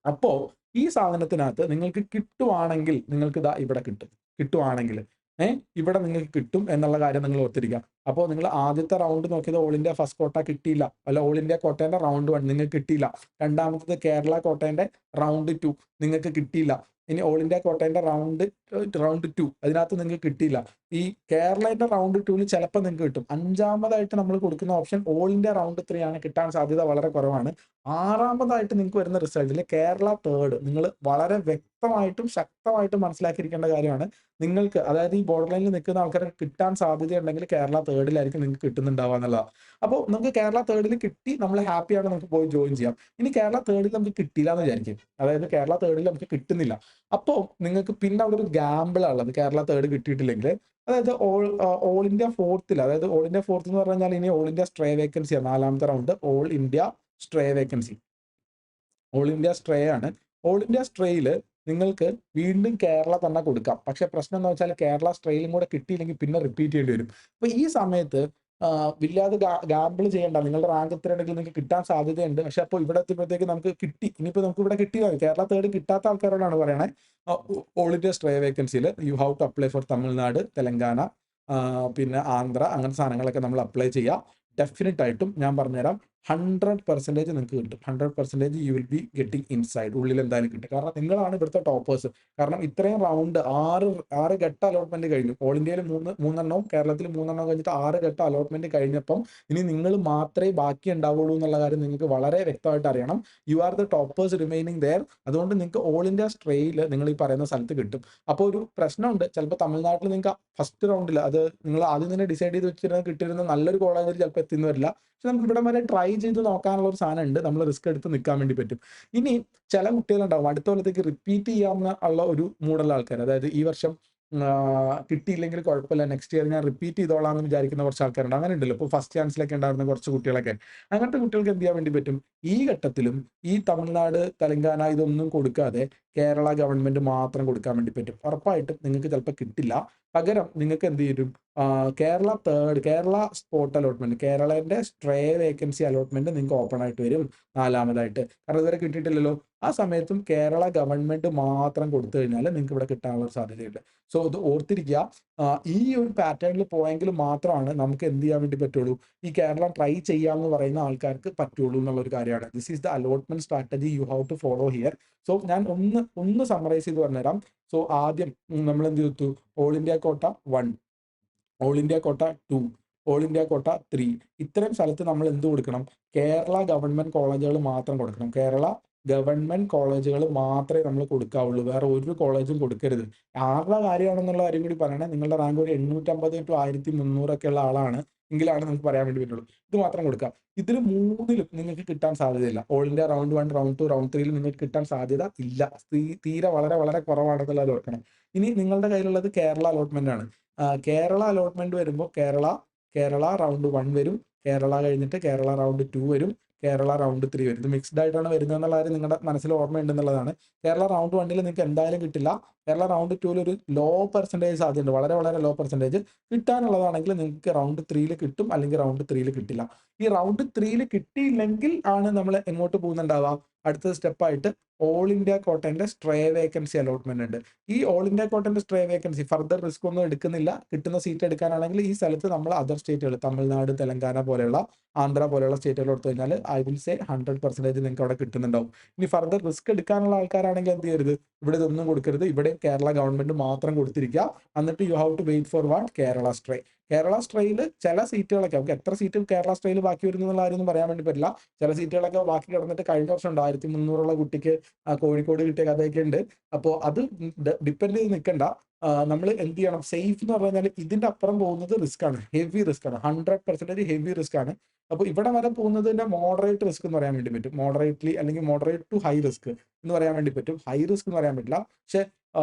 A: അപ്പോ ഈ സാധനത്തിനകത്ത് നിങ്ങൾക്ക് കിട്ടുവാണെങ്കിൽ, നിങ്ങൾക്ക് ഇതാ ഇവിടെ കിട്ടുവാണെങ്കിൽ ഇവിടെ നിങ്ങൾക്ക് കിട്ടും എന്നുള്ള കാര്യം നിങ്ങൾ ഓർത്തിരിക്കുക. അപ്പോൾ നിങ്ങൾ ആദ്യത്തെ റൗണ്ട് നോക്കിയത് ഓൾ ഇന്ത്യ ഫസ്റ്റ് കോട്ട കിട്ടിയില്ല, അല്ല ഓൾ ഇന്ത്യ കോട്ടേന്റെ റൗണ്ട് 1 നിങ്ങൾക്ക് കിട്ടിയില്ല. 2ാമത്തത് കേരള കോട്ടേന്റെ റൗണ്ട് 2 നിങ്ങൾക്ക് കിട്ടിയില്ല. ഇനി ഓൾ ഇന്ത്യ കോട്ടേന്റെ റൗണ്ട് 2 അതിനകത്ത് നിങ്ങൾക്ക് കിട്ടിയില്ല. ഈ കേരളയുടെ റൗണ്ട് 2 ചിലപ്പോൾ നിങ്ങൾക്ക് കിട്ടും. 5ാമതായിട്ട് നമ്മൾ കൊടുക്കുന്ന ഓപ്ഷൻ ഓൾ ഇന്ത്യ റൗണ്ട് 3 ആണ്, കിട്ടാൻ സാധ്യത വളരെ കുറവാണ്. 6ാമതായിട്ട് നിങ്ങൾക്ക് വരുന്ന റിസൾട്ടിൽ കേരള തേർഡ്. നിങ്ങൾ വളരെ വ്യക്തമായിട്ടും ശക്തമായിട്ടും മനസ്സിലാക്കിയിരിക്കേണ്ട കാര്യമാണ്. നിങ്ങൾക്ക്, അതായത് ഈ ബോർഡർ ലൈനിൽ നിൽക്കുന്ന ആൾക്കാർക്ക് കിട്ടാൻ സാധ്യതയുണ്ടെങ്കിൽ കേരള തേർഡിലായിരിക്കും നിങ്ങൾക്ക് കിട്ടുന്നുണ്ടാവുക എന്നുള്ളതാണ്. അപ്പോൾ നമുക്ക് കേരള തേർഡിൽ കിട്ടി, നമ്മൾ ഹാപ്പിയാണ്, നമുക്ക് പോയി ജോയിൻ ചെയ്യാം. ഇനി കേരള തേർഡിൽ നമുക്ക് കിട്ടിയില്ല എന്ന് വിചാരിക്കും, അതായത് കേരള തേർഡിൽ നമുക്ക് കിട്ടുന്നില്ല. അപ്പോൾ നിങ്ങൾക്ക് പിന്നെ അവിടെ ഒരു ഗാമ്പിളാണ് ഉള്ളത്. കേരള തേർഡ് കിട്ടിയിട്ടില്ലെങ്കിൽ, അതായത് ഓൾ ഇന്ത്യ ഫോർത്തിൽ, അതായത് ഓൾ ഇന്ത്യ ഫോർത്ത് എന്ന് പറഞ്ഞാൽ ഇനി ഓൾ ഇന്ത്യ സ്ട്രേ വേക്കൻസിയാണ് 4ാമത്തെ round. All India stray vacancy, all India stray ആണ്. ഓൾ ഇന്ത്യ സ്ട്രേയിൽ നിങ്ങൾക്ക് വീണ്ടും കേരള തന്നെ കൊടുക്കാം. പക്ഷെ പ്രശ്നം എന്ന് വെച്ചാൽ കേരള സ്ട്രേയിലും കൂടെ കിട്ടിയില്ലെങ്കിൽ പിന്നെ റിപ്പീറ്റ് ചെയ്യേണ്ടി വരും. അപ്പൊ ഈ സമയത്ത് വില്ലാതെ ഗാമ്പിൾ ചെയ്യേണ്ട. നിങ്ങളുടെ റാങ്ക് എത്ര ഉണ്ടെങ്കിൽ നിങ്ങൾക്ക് കിട്ടാൻ സാധ്യതയുണ്ട്. പക്ഷെ അപ്പോൾ ഇവിടെ എത്തിയപ്പോഴത്തേക്ക് നമുക്ക് കിട്ടി. ഇനിയിപ്പോൾ നമുക്ക് ഇവിടെ കിട്ടിയതാണ്. കേരള തേർഡ് കിട്ടാത്ത ആൾക്കാരോടാണ് പറയണേ, ഓൾ ഇന്ത്യ സ്ട്രേ വേക്കൻസിയിൽ you have to apply for Tamil Nadu, Telangana, പിന്നെ ആന്ധ്ര, അങ്ങനത്തെ സാധനങ്ങളൊക്കെ നമ്മൾ അപ്ലൈ ചെയ്യുക. ഡെഫിനറ്റ് ആയിട്ടും ഞാൻ പറഞ്ഞുതരാം, 100% നിങ്ങൾക്ക് കിട്ടും. 100% you will be getting inside. ഉള്ളിൽ എന്തായാലും കിട്ടും. കാരണം നിങ്ങളാണ് ഇവിടുത്തെ ടോപ്പേഴ്സ്. കാരണം ഇത്രയും റൗണ്ട് 6 ഘട്ട അലോട്ട്മെന്റ് കഴിഞ്ഞു. ഓൾ ഇന്ത്യയിൽ 3 കേരളത്തിൽ 3 കഴിഞ്ഞിട്ട് 6 ഘട്ട അലോട്ട്മെന്റ് കഴിഞ്ഞപ്പം ഇനി നിങ്ങൾ മാത്രമേ ബാക്കി ഉണ്ടാവുള്ളൂ എന്നുള്ള കാര്യം നിങ്ങൾക്ക് വളരെ വ്യക്തമായിട്ട് അറിയണം. You are the toppers remaining there. അതുകൊണ്ട് നിങ്ങൾക്ക് ഓൾ ഇന്ത്യ സ്ട്രേയിൽ നിങ്ങൾ ഈ പറയുന്ന സ്ഥലത്ത് കിട്ടും. അപ്പോൾ ഒരു പ്രശ്നമുണ്ട്, ചിലപ്പോൾ തമിഴ്നാട്ടിൽ നിങ്ങൾക്ക് ഫസ്റ്റ് റൗണ്ടിൽ, അത് നിങ്ങൾ ആദ്യം തന്നെ ഡിസൈഡ് ചെയ്ത് വെച്ചിരുന്ന കിട്ടിയിരുന്ന നല്ലൊരു കോളേജിൽ ചിലപ്പോൾ എത്തിന്ന് വരില്ല. പക്ഷെ നമുക്ക് ഇവിടെ വരെ ട്രൈ ചെയ്ത് നോക്കാനുള്ള ഒരു സാധനം ഉണ്ട്. നമ്മൾ റിസ്ക് എടുത്ത് നിൽക്കാൻ വേണ്ടി പറ്റും. ഇനി ചില കുട്ടികളുണ്ടാവും അടുത്ത കൊല്ലത്തേക്ക് റിപ്പീറ്റ് ചെയ്യാവുന്ന ഉള്ള ഒരു മൂടുള്ള ആൾക്കാർ. അതായത് ഈ വർഷം കിട്ടിയില്ലെങ്കിൽ കുഴപ്പമില്ല, നെക്സ്റ്റ് ഇയർ ഞാൻ റിപ്പീറ്റ് ചെയ്തോളാം എന്ന് വിചാരിക്കുന്ന കുറച്ച് ആൾക്കാരുണ്ട്. അങ്ങനെ ഉണ്ടല്ലോ, ഇപ്പോൾ ഫസ്റ്റ് ചാൻസിലൊക്കെ ഉണ്ടായിരുന്ന കുറച്ച് കുട്ടികളൊക്കെ. അങ്ങനത്തെ കുട്ടികൾക്ക് എന്ത് ചെയ്യാൻ വേണ്ടി പറ്റും? ഈ ഘട്ടത്തിലും ഈ തമിഴ്നാട്, തെലങ്കാന ഇതൊന്നും കൊടുക്കാതെ കേരള ഗവൺമെന്റ് മാത്രം കൊടുക്കാൻ വേണ്ടി പറ്റും. ഉറപ്പായിട്ടും നിങ്ങൾക്ക് ചിലപ്പോൾ കിട്ടില്ല. പകരം നിങ്ങൾക്ക് എന്ത് ചെയ്യും? കേരള സ്പോട്ട് അലോട്ട്മെന്റ്, കേരളന്റെ സ്ട്രേ വേക്കൻസി അലോട്ട്മെന്റ് നിങ്ങൾക്ക് ഓപ്പൺ ആയിട്ട് വരും 4ാമതായിട്ട്. കാരണം ഇതുവരെ കിട്ടിയിട്ടില്ലല്ലോ. ആ സമയത്തും കേരള ഗവൺമെന്റ് മാത്രം കൊടുത്തു കഴിഞ്ഞാൽ നിങ്ങൾക്ക് ഇവിടെ കിട്ടാനുള്ള ഒരു സാധ്യതയുണ്ട്. സോ ഇത് ഓർത്തിരിക്കുക. ഈ ഒരു പാറ്റേണിൽ പോയെങ്കിൽ മാത്രമാണ് നമുക്ക് എന്ത് ചെയ്യാൻ വേണ്ടി പറ്റുള്ളൂ, ഈ കേരളം ട്രൈ ചെയ്യാമെന്ന് പറയുന്ന ആൾക്കാർക്ക് പറ്റുള്ളൂ എന്നുള്ള ഒരു കാര്യമാണ്. This is the allotment strategy you have to follow here. So ഞാൻ ഒന്ന് സമ്മറൈസ് ചെയ്ത് പറഞ്ഞുതരാം. സോ ആദ്യം നമ്മൾ എന്ത് ചെയ്തു? ഓൾ ഇന്ത്യ കോട്ട 1, ഓൾ ഇന്ത്യ കോട്ട 2, ഓൾ ഇന്ത്യ കോട്ട 3. ഇത്രയും സ്ഥലത്ത് നമ്മൾ എന്ത് കൊടുക്കണം? കേരള ഗവൺമെന്റ് കോളേജുകൾ മാത്രം കൊടുക്കണം. കേരള ഗവൺമെന്റ് കോളേജുകൾ മാത്രമേ നമ്മൾ കൊടുക്കാവുള്ളൂ. വേറെ ഒരു കോളേജും കൊടുക്കരുത്. ആരുടെ കാര്യമാണെന്നുള്ള കാര്യം കൂടി പറയണേ. നിങ്ങളുടെ റാങ്ക് ഒരു 850 ടു 1300 ഒക്കെ ഉള്ള ആളാണ് എങ്കിലാണ് നമുക്ക് പറയാൻ വേണ്ടി പറ്റുള്ളൂ. ഇത് മാത്രം കൊടുക്കാം. ഇതിൽ മൂന്നിലും നിങ്ങൾക്ക് കിട്ടാൻ സാധ്യതയില്ല. All India round 1, round 2, round 3യിൽ നിങ്ങൾക്ക് കിട്ടാൻ സാധ്യത ഇല്ല. തീരെ വളരെ വളരെ കുറവാണെന്നുള്ളത് ഓർക്കണം. ഇനി നിങ്ങളുടെ കയ്യിലുള്ളത് കേരള അലോട്ട്മെന്റ് ആണ്. കേരള അലോട്ട്മെന്റ് വരുമ്പോൾ കേരള റൗണ്ട് 1 വരും, കേരള കഴിഞ്ഞിട്ട് കേരള റൗണ്ട് 2 വരും, കേരള റൗണ്ട് 3 വരും. ഇത് മിക്സ്ഡ് ആയിട്ടാണ് വരുന്നത് എന്നുള്ള കാര്യം നിങ്ങളുടെ മനസ്സിൽ ഓർമ്മയുണ്ടെന്നുള്ളതാണ്. കേരള റൗണ്ട് 1ൽ നിങ്ങൾക്ക് എന്തായാലും കിട്ടില്ല. കേരള റൗണ്ട് 2ൽ ഒരു ലോ പെർസെൻറ്റേജ് സാധ്യതയുണ്ട്, വളരെ വളരെ ലോ പെർസെൻറ്റേജ്. കിട്ടാനുള്ളതാണെങ്കിൽ നിങ്ങൾക്ക് റൗണ്ട് 3ൽ കിട്ടും, അല്ലെങ്കിൽ റൗണ്ട് 3ൽ കിട്ടില്ല. ഈ റൗണ്ട് 3ൽ കിട്ടിയില്ലെങ്കിൽ ആണ് നമ്മൾ എങ്ങോട്ട് പോകുന്നുണ്ടാവുക? അടുത്ത സ്റ്റെപ്പായിട്ട് ഓൾ ഇന്ത്യ കോട്ടന്റെ സ്ട്രേ വേക്കൻസി അലോട്ട്മെന്റ് ഉണ്ട്. ഈ ഓൾ ഇന്ത്യ കോട്ടന്റെ സ്ട്രേ വേക്കൻസി ഫർദർ റിസ്ക് ഒന്നും എടുക്കുന്നില്ല. കിട്ടുന്ന സീറ്റ് എടുക്കാനാണെങ്കിൽ ഈ സ്ഥലത്ത് നമ്മൾ അതർ സ്റ്റേറ്റുകൾ, തമിഴ്നാട്, തെലങ്കാന പോലെയുള്ള, ആന്ധ്ര പോലെയുള്ള സ്റ്റേറ്റുകൾ എടുത്തു കഴിഞ്ഞാൽ ഐ വിൽ സേ 100% നിങ്ങൾക്ക് അവിടെ കിട്ടുന്നുണ്ടാവും. ഇനി ഫർദർ റിസ്ക് എടുക്കാനുള്ള ആൾക്കാരാണെങ്കിൽ എന്ത് ചെയ്യരുത്? ഇവിടെ ഇതൊന്നും കൊടുക്കരുത്. ഇവിടെ കേരള ഗവൺമെന്റ് മാത്രം കൊടുത്തിരിക്കുക. എന്നിട്ട് you have to wait for what? Kerala stray. Kerala സ്ട്രേയിൽ ചില സീറ്റുകളൊക്കെ, നമുക്ക് എത്ര സീറ്റ് കേരള സ്ട്രേയിൽ ബാക്കി വരുന്നു എന്നുള്ള കാര്യമൊന്നും പറയാൻ വേണ്ടി പറ്റില്ല. ചില സീറ്റുകളൊക്കെ ബാക്കി കിടന്നിട്ട് കഴിഞ്ഞ വർഷം ഉണ്ട് 1300 കുട്ടിക്ക് കോഴിക്കോട് കിട്ടിയ കഥയൊക്കെ ഉണ്ട്. അപ്പോൾ അത് ഡിപ്പെൻഡ് ചെയ്ത് നിൽക്കണ്ട. നമ്മൾ എന്ത് ചെയ്യണം? സേഫ് എന്ന് പറഞ്ഞാൽ ഇതിന്റെ അപ്പുറം പോകുന്നത് റിസ്ക് ആണ്, ഹെവി റിസ്ക് ആണ്, 100% ഹെവി റിസ്ക് ആണ്. അപ്പോൾ ഇവിടെ വരെ പോകുന്നതിന്റെ മോഡറേറ്റ് റിസ്ക് എന്ന് പറയാൻ വേണ്ടി പറ്റും. മോഡറേറ്റ്ലി അല്ലെങ്കിൽ മോഡറേറ്റ് ടു ഹൈ റിസ്ക് എന്ന് പറയാൻ വേണ്ടി പറ്റും. ഹൈ റിസ്ക് എന്ന് പറയാൻ പറ്റില്ല. പക്ഷെ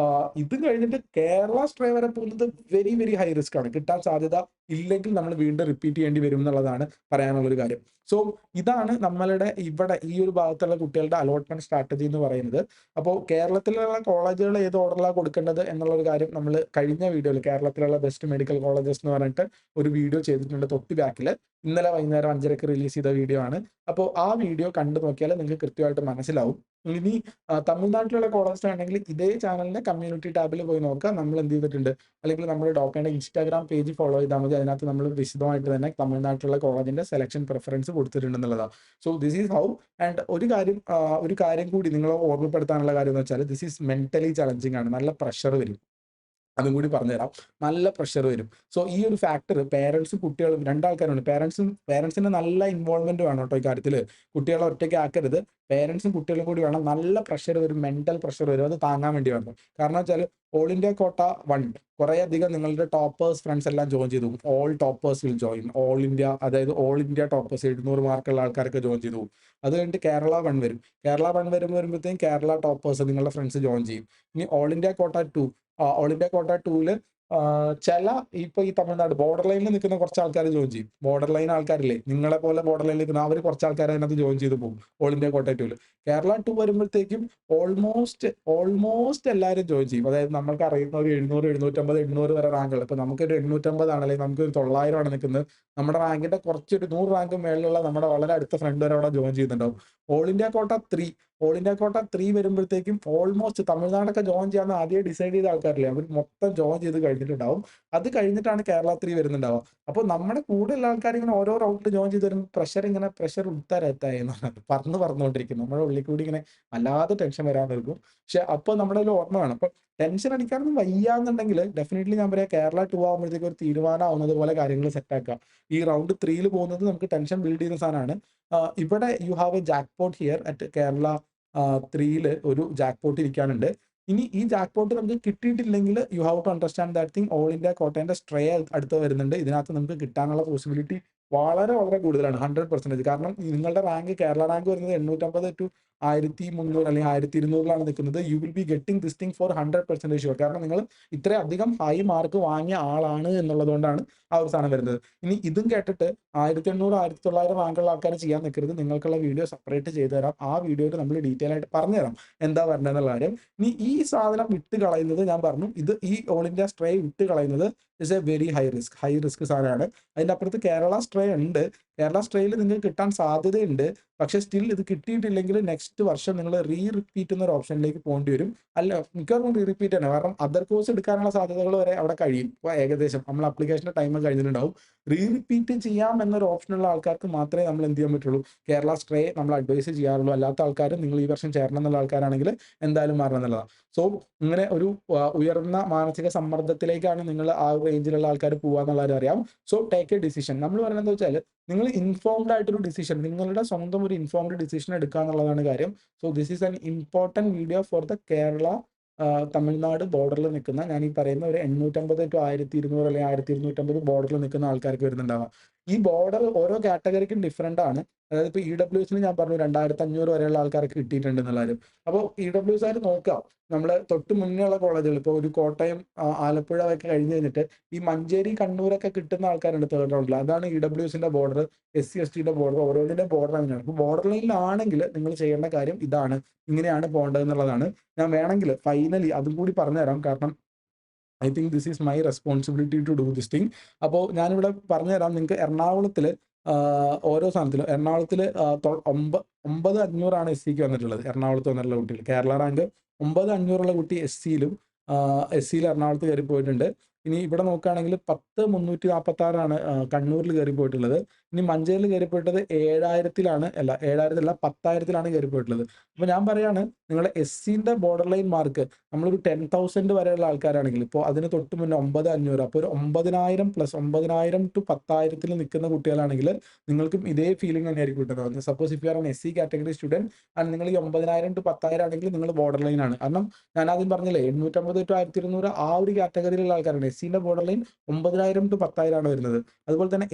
A: ഇത് കഴിഞ്ഞിട്ട് കേരള സ്ട്രേ വരെ പോകുന്നത് വെരി വെരി ഹൈ റിസ്ക് ആണ്. കിട്ടാൻ സാധ്യത ഇല്ലെങ്കിൽ നമ്മൾ വീണ്ടും റിപ്പീറ്റ് ചെയ്യേണ്ടി വരും എന്നുള്ളതാണ് പറയാനുള്ള ഒരു കാര്യം. സോ ഇതാണ് നമ്മളുടെ ഇവിടെ ഈ ഒരു ഭാഗത്തുള്ള കുട്ടികളുടെ അലോട്ട്മെന്റ് സ്ട്രാറ്റജി എന്ന് പറയുന്നത്. അപ്പോൾ കേരളത്തിലുള്ള കോളേജുകൾ ഏത് ഓർഡറിലാണ് കൊടുക്കേണ്ടത് എന്നുള്ള ഒരു കാര്യം നമ്മൾ കഴിഞ്ഞ വീഡിയോയിൽ കേരളത്തിലുള്ള ബെസ്റ്റ് മെഡിക്കൽ കോളേജസ് എന്ന് പറഞ്ഞിട്ട് ഒരു വീഡിയോ ചെയ്തിട്ടുണ്ട് തൊട്ട് ബാക്കിൽ. ഇന്നലെ വൈകുന്നേരം 5:30 റിലീസ് ചെയ്ത വീഡിയോ ആണ്. അപ്പോൾ ആ വീഡിയോ കണ്ടു നോക്കിയാൽ നിങ്ങൾക്ക് കൃത്യമായിട്ട് മനസ്സിലാവും. ഇനി തമിഴ്നാട്ടിലുള്ള കോളേജ് ആണെങ്കിൽ ഇതേ ചാനലിന്റെ കമ്മ്യൂണിറ്റി ടാബിൽ പോയി നോക്കുക. നമ്മൾ എന്ത് ചെയ്തിട്ടുണ്ട്, അല്ലെങ്കിൽ നമ്മുടെ ഡോക്ടറുടെ ഇൻസ്റ്റാഗ്രാം പേജ് ഫോളോ ചെയ്താൽ മതി. അതിനകത്ത് നമ്മൾ വിശദമായിട്ട് തന്നെ തമിഴ്നാട്ടിലുള്ള കോളേജിന്റെ സെലക്ഷൻ പ്രിഫറൻസ് കൊടുത്തിട്ടുണ്ടെന്നുള്ളതാണ്. So this is how. And ഒരു കാര്യം കൂടി നിങ്ങളെ ഓർമ്മപ്പെടുത്താനുള്ള കാര്യം എന്ന് വെച്ചാൽ ദിസ് ഈസ് മെന്റലി ചലഞ്ചിങ് ആണ്. നല്ല പ്രഷർ വരും. അതും കൂടി പറഞ്ഞുതരാം. നല്ല പ്രഷർ വരും. സോ ഈ ഒരു ഫാക്ടർ പേരൻസും കുട്ടികളും രണ്ടാൾക്കാരുണ്ട്. പേരൻസിന്റെ നല്ല ഇൻവോൾവ്മെന്റ് വേണം കേട്ടോ ഈ കാര്യത്തിൽ. കുട്ടികളെ ഒറ്റയ്ക്ക് ആക്കരുത്. പേരൻസും കുട്ടികളും കൂടി വേണം. നല്ല പ്രഷർ വരും, മെന്റൽ പ്രഷർ വരും. അത് താങ്ങാൻ വേണ്ടി വേണം. കാരണം വെച്ചാൽ ഓൾ ഇന്ത്യ കോട്ട 1 കുറേ അധികം നിങ്ങളുടെ ടോപ്പേഴ്സ് ഫ്രണ്ട്സ് എല്ലാം ജോയിൻ ചെയ്തു പോകും. All toppers will join. All India, അതായത് ഓൾ ഇന്ത്യ ടോപ്പേഴ്സ് 700 മാർക്കുള്ള ആൾക്കാരൊക്കെ ജോയിൻ ചെയ്തു പോകും. അത് കഴിഞ്ഞിട്ട് കേരള 1 വരും. കേരള 1 വരുമ്പോഴത്തേക്കും കേരള ടോപ്പേഴ്സ് നിങ്ങളുടെ ഫ്രണ്ട്സ് ജോയിൻ ചെയ്യും. ഇനി ഓൾ ഇന്ത്യ കോട്ട 2, ഓൾ ഇന്ത്യ കോട്ട 2ല് ചില ഇപ്പൊ ഈ തമിഴ്നാട് ബോർഡർ ലൈനിൽ നിൽക്കുന്ന കുറച്ച് ആൾക്കാർ ജോയിൻ ചെയ്യും. ബോർഡർ ലൈൻ ആൾക്കാരില്ലേ, നിങ്ങളെ പോലെ ബോർഡർ ലൈനിൽ നിൽക്കുന്ന അവർ കുറച്ച് ആൾക്കാർ അതിനകത്ത് ജോയിൻ ചെയ്ത് പോകും ഓൾ ഇന്ത്യ കോട്ട 2ല്. കേരള 2 വരുമ്പോഴത്തേക്കും ഓൾമോസ്റ്റ് എല്ലാവരും ജോയിൻ ചെയ്യും. അതായത് നമുക്ക് അറിയുന്ന ഒരു 700, 750, 800 വരെ റാങ്കുകൾ. ഇപ്പൊ നമുക്കൊരു 850 ആണ്, അല്ലെങ്കിൽ നമുക്കൊരു 900 ആണ് നിൽക്കുന്നത്. നമ്മുടെ റാങ്കിന്റെ കുറച്ചൊരു 100 റാങ്ക് മേളിലുള്ള നമ്മുടെ വളരെ അടുത്ത ഫ്രണ്ട് വരെ അവിടെ ജോയിൻ ചെയ്യുന്നുണ്ടാവും. ഓൾ ഇന്ത്യ കോട്ട 3 വരുമ്പോഴത്തേക്കും ഓൾമോസ്റ്റ് തമിഴ്നാടൊക്കെ ജോയിൻ ചെയ്യാൻ ആദ്യം ഡിസൈഡ് ചെയ്ത ആൾക്കാരില്ലേ, അവർ മൊത്തം ജോയിൻ ചെയ്ത് കഴിഞ്ഞിട്ടുണ്ടാവും. അത് കഴിഞ്ഞിട്ടാണ് കേരള 3 വരുന്നുണ്ടാവുക. അപ്പോൾ നമ്മുടെ കൂടെയുള്ള ആൾക്കാർ ഇങ്ങനെ ഓരോ റൗണ്ടിൽ ജോയിൻ ചെയ്ത് വരുമ്പോൾ പ്രഷർ ഉത്താരെത്തായി പറഞ്ഞുകൊണ്ടിരിക്കും. നമ്മുടെ ഉള്ളിൽ കൂടി ഇങ്ങനെ വല്ലാതെ ടെൻഷൻ വരാൻ നിൽക്കും. പക്ഷെ അപ്പോൾ നമ്മുടെ ഒരു ഓർമ്മ വേണം. അപ്പൊ ടെൻഷൻ അടിക്കാനൊന്നും വയ്യാന്നുണ്ടെങ്കിൽ ഡെഫിനറ്റ്ലി ഞാൻ പറയാം കേരള 2 ആകുമ്പോഴത്തേക്ക് ഒരു തീരുമാനമാവുന്നത് പോലെ കാര്യങ്ങൾ സെറ്റാക്കുക. ഈ റൗണ്ട് 3ൽ പോകുന്നത് നമുക്ക് ടെൻഷൻ ബിൽഡ് ചെയ്യുന്ന സാധനമാണ്. ഇവിടെ you have a jackpot here at Kerala 3ല് ഒരു ജാക്ക് പോട്ട് ഇരിക്കാനുണ്ട്. ഇനി ഈ ജാക്ക് പോട്ട് നമുക്ക് കിട്ടിയിട്ടില്ലെങ്കിൽ you have to understand that thing. All India കോട്ടന്റെ സ്ട്രേ അടുത്ത് വരുന്നുണ്ട്. ഇതിനകത്ത് നമുക്ക് കിട്ടാനുള്ള പോസിബിലിറ്റി വളരെ വളരെ കൂടുതലാണ്, 100%. കാരണം നിങ്ങളുടെ റാങ്ക്, കേരള റാങ്ക് വരുന്നത് 850 ടു 1300 അല്ലെങ്കിൽ 1200 നിൽക്കുന്നത്. You will be getting this thing for 100% sure. കാരണം നിങ്ങൾ ഇത്രയധികം ഹൈ മാർക്ക് വാങ്ങിയ ആളാണ് എന്നുള്ളതുകൊണ്ടാണ് ആ ഒരു സാധനം വരുന്നത്. ഇനി ഇതും കേട്ടിട്ട് 1800, 1900 റാങ്കുള്ള ആൾക്കാർ ചെയ്യാൻ നിൽക്കരുത്. നിങ്ങൾക്കുള്ള വീഡിയോ സെപ്പറേറ്റ് ചെയ്തു തരാം. ആ വീഡിയോയിൽ നമ്മൾ ഡീറ്റെയിൽ ആയിട്ട് പറഞ്ഞുതരാം എന്താ വരേണ്ടതെന്നുള്ള കാര്യം. ഇനി ഈ സാധനം വിട്ട് കളയുന്നത് ഞാൻ പറഞ്ഞു, ഈ ഓൾ ഇന്ത്യ സ്ട്രേ വിട്ട് കളയുന്നത് is A very high risk സാധനമാണ്. അതിൻ്റെ അപ്പുറത്ത് കേരള സ്ട്രേ ഉണ്ട്. കേരള സ്ട്രെയിൽ നിങ്ങൾക്ക് കിട്ടാൻ സാധ്യതയുണ്ട്. പക്ഷേ സ്റ്റിൽ ഇത് കിട്ടിയിട്ടില്ലെങ്കിൽ നെക്സ്റ്റ് വർഷം നിങ്ങൾ റിപ്പീറ്റ് എന്നൊരു ഓപ്ഷനിലേക്ക് പോകേണ്ടി വരും. അല്ല, മിക്കവാറും റിപ്പീറ്റ് തന്നെ. കാരണം അതർ കോഴ്സ് എടുക്കാനുള്ള സാധ്യതകൾ വരെ അവിടെ കഴിയും. ഇപ്പോൾ ഏകദേശം നമ്മൾ ആപ്ലിക്കേഷൻ്റെ ടൈം കഴിഞ്ഞിട്ടുണ്ടാവും. റിപ്പീറ്റ് ചെയ്യാം എന്നൊരു ഓപ്ഷനുള്ള ആൾക്കാർക്ക് മാത്രമേ നമ്മൾ എന്ത് ചെയ്യാൻ പറ്റുള്ളൂ, കേരള സ്ട്രേ നമ്മൾ അഡ്വൈസ് ചെയ്യാറുള്ളൂ. അല്ലാത്ത ആൾക്കാർ നിങ്ങൾ ഈ വർഷം ചേരണം എന്നുള്ള ആൾക്കാരാണെങ്കിൽ എന്തായാലും മാറണം എന്നുള്ളതാണ്. സോ ഇങ്ങനെ ഒരു ഉയർന്ന മാനസിക സമ്മർദ്ദത്തിലേക്കാണ് നിങ്ങൾ ആ ഒരു റേഞ്ചിലുള്ള ആൾക്കാർ പോകുക എന്നുള്ളത് അറിയാം. So take A decision. നമ്മൾ പറയുന്നത് എന്താ വെച്ചാൽ നിങ്ങൾ ഇൻഫോംഡ് ആയിട്ടൊരു ഡിസിഷൻ, നിങ്ങളുടെ സ്വന്തം ഒരു ഇൻഫോംഡ് ഡിസിഷൻ എടുക്കുക എന്നുള്ളതാണ് കാര്യം. So this is an important video for the Kerala Tamil Nadu ബോർഡറിൽ നിൽക്കുന്ന, ഞാൻ ഈ പറയുന്ന ഒരു 850 to 1200 അല്ലെങ്കിൽ 1250 ബോർഡറിൽ നിൽക്കുന്ന ആൾക്കാർക്ക് വരുന്നുണ്ടാവാം. ഈ ബോർഡർ ഓരോ കാറ്റഗറിക്കും ഡിഫറൻ്റ് ആണ്. അതായത് ഇപ്പോൾ EWSന് ഞാൻ പറഞ്ഞു 2500 വരെയുള്ള ആൾക്കാർക്ക് കിട്ടിയിട്ടുണ്ട് എന്നുള്ള കാര്യം. അപ്പോൾ EWSകാർ നോക്കുക, നമ്മൾ തൊട്ട് മുന്നേ ഉള്ള കോളേജുകൾ, ഇപ്പോൾ ഒരു കോട്ടയം, ആലപ്പുഴ ഒക്കെ കഴിഞ്ഞ് കഴിഞ്ഞിട്ട് ഈ മഞ്ചേരി, കണ്ണൂരൊക്കെ കിട്ടുന്ന ആൾക്കാരുണ്ട് തേർഡ് റൗണ്ടിൽ. അതാണ് EWSന്റെ ബോർഡർ, SC/STയുടെ ബോർഡർ, ഓരോന്നിൻ്റെ ബോർഡർ അങ്ങനെയാണ്. അപ്പോൾ ബോർഡർ ലൈനിലാണെങ്കിൽ നിങ്ങൾ ചെയ്യേണ്ട കാര്യം ഇതാണ്, ഇങ്ങനെയാണ് പോകേണ്ടത് എന്നുള്ളതാണ്. ഞാൻ വേണമെങ്കിൽ ഫൈനലി അതും കൂടി പറഞ്ഞുതരാം. കാരണം I think this is my responsibility to do this thing. അപ്പോൾ ഞാനിവിടെ പറഞ്ഞുതരാം. നിങ്ങൾക്ക് എറണാകുളത്തിൽ ഓരോ സ്ഥാനത്തിലും എറണാകുളത്തിൽ 9500 SCക്ക് വന്നിട്ടുള്ളത്. എറണാകുളത്ത് വന്നിട്ടുള്ള കുട്ടികൾ കേരള റാങ്ക് 9500 കുട്ടി SCയിൽ എറണാകുളത്ത് കയറി പോയിട്ടുണ്ട്. ഇനി ഇവിടെ നോക്കുകയാണെങ്കിൽ 10,346 കണ്ണൂരിൽ കയറി പോയിട്ടുള്ളത്. ഇനി മഞ്ചേരിയിൽ കയറി പോയിട്ടത് 7,000 10,000 കയറി പോയിട്ടുള്ളത്. അപ്പോൾ ഞാൻ പറയാണ്, നിങ്ങളുടെ SCൻ്റെ ബോർഡർ ലൈൻ മാർക്ക് നമ്മളൊരു 10,000 വരെയുള്ള ആൾക്കാരാണെങ്കിൽ, ഇപ്പോൾ അതിന് തൊട്ട് മുന്നേ 9,500, അപ്പോൾ ഒരു 9,000 + 9,000 to 10,000 നിൽക്കുന്ന കുട്ടികളാണെങ്കിൽ നിങ്ങൾക്കും ഇതേ ഫീലിംഗ് തന്നെയായിരിക്കും കിട്ടുന്നത്. Suppose if you R N SC category student and നിങ്ങൾ ഈ 9,000 to 10,000 ആണെങ്കിൽ നിങ്ങൾ ബോർഡർ ലൈനാണ്. കാരണം ഞാൻ ആദ്യം പറഞ്ഞില്ലേ 850 to 1200 ആ ഒരു കാറ്റഗറിയിലുള്ള ആൾക്കാരാണ്. SCൻ്റെ ബോർഡർ ലൈൻ 9,000 to 10,000 വരുന്നത്. അതുപോലെ തന്നെ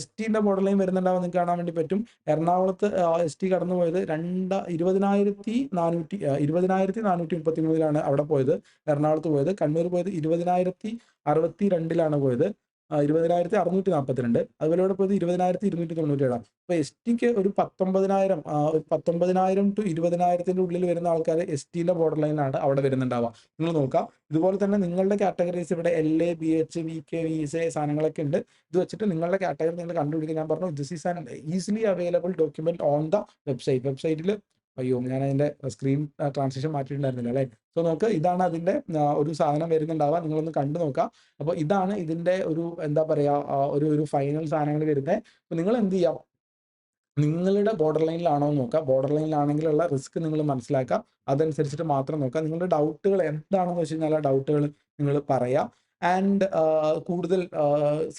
A: STൻ്റെ ബോർഡർ ലൈൻ വരുന്നുണ്ടാവും, നിങ്ങൾക്ക് കാണാൻ വേണ്ടി പറ്റും. എറണാകുളത്ത് ST കടന്നു പോയത് 20,433 അവിടെ പോയത്, എറണാകുളത്ത് പോയത്. കണ്ണൂർ പോയത് 20,062 പോയത്, 20,642. അതുപോലെ ഇവിടെ പോയത് 20,297. അപ്പോൾ STക്ക് ഒരു 19,000 to 20,000 ഉള്ളിൽ വരുന്ന ആൾക്കാർ STൻ്റെ ബോർഡർ ലൈനാണ് അവിടെ വരുന്നുണ്ടാവുക. നിങ്ങൾ നോക്കാം. ഇതുപോലെ തന്നെ നിങ്ങളുടെ കാറ്റഗറീസ് ഇവിടെ LA, BH, VK, VSA സാധനങ്ങളൊക്കെ ഉണ്ട്. ഇത് വെച്ചിട്ട് നിങ്ങളുടെ കാറ്റഗറി നിങ്ങൾ കണ്ടുപിടിക്കുക. ഞാൻ പറഞ്ഞു this is an easily available document on the വെബ്സൈറ്റിൽ. അയ്യോ, ഞാൻ അതിൻ്റെ സ്ക്രീൻ ട്രാൻസിഷൻ മാറ്റിയിട്ടുണ്ടായിരുന്നില്ല അല്ലേ. സോ നോക്ക്, ഇതാണ് അതിൻ്റെ ഒരു സാധനം വരുന്നുണ്ടാവുക. നിങ്ങളൊന്ന് കണ്ടു നോക്കാം. അപ്പോൾ ഇതാണ് ഇതിൻ്റെ ഒരു എന്താ പറയുക, ഒരു ഫൈനൽ സാധനങ്ങൾ വരുന്നത്. അപ്പോൾ നിങ്ങൾ എന്ത് ചെയ്യാം, നിങ്ങളുടെ ബോർഡർ ലൈനിലാണോ എന്ന് നോക്കുക. ബോർഡർ ലൈനിലാണെങ്കിലുള്ള റിസ്ക് നിങ്ങൾ മനസ്സിലാക്കുക. അതനുസരിച്ചിട്ട് മാത്രം നോക്കുക. നിങ്ങളുടെ ഡൗട്ടുകൾ എന്താണെന്ന് വെച്ച് കഴിഞ്ഞാൽ ആ ഡൗട്ടുകൾ നിങ്ങൾ പറയുക. ആൻഡ് കൂടുതൽ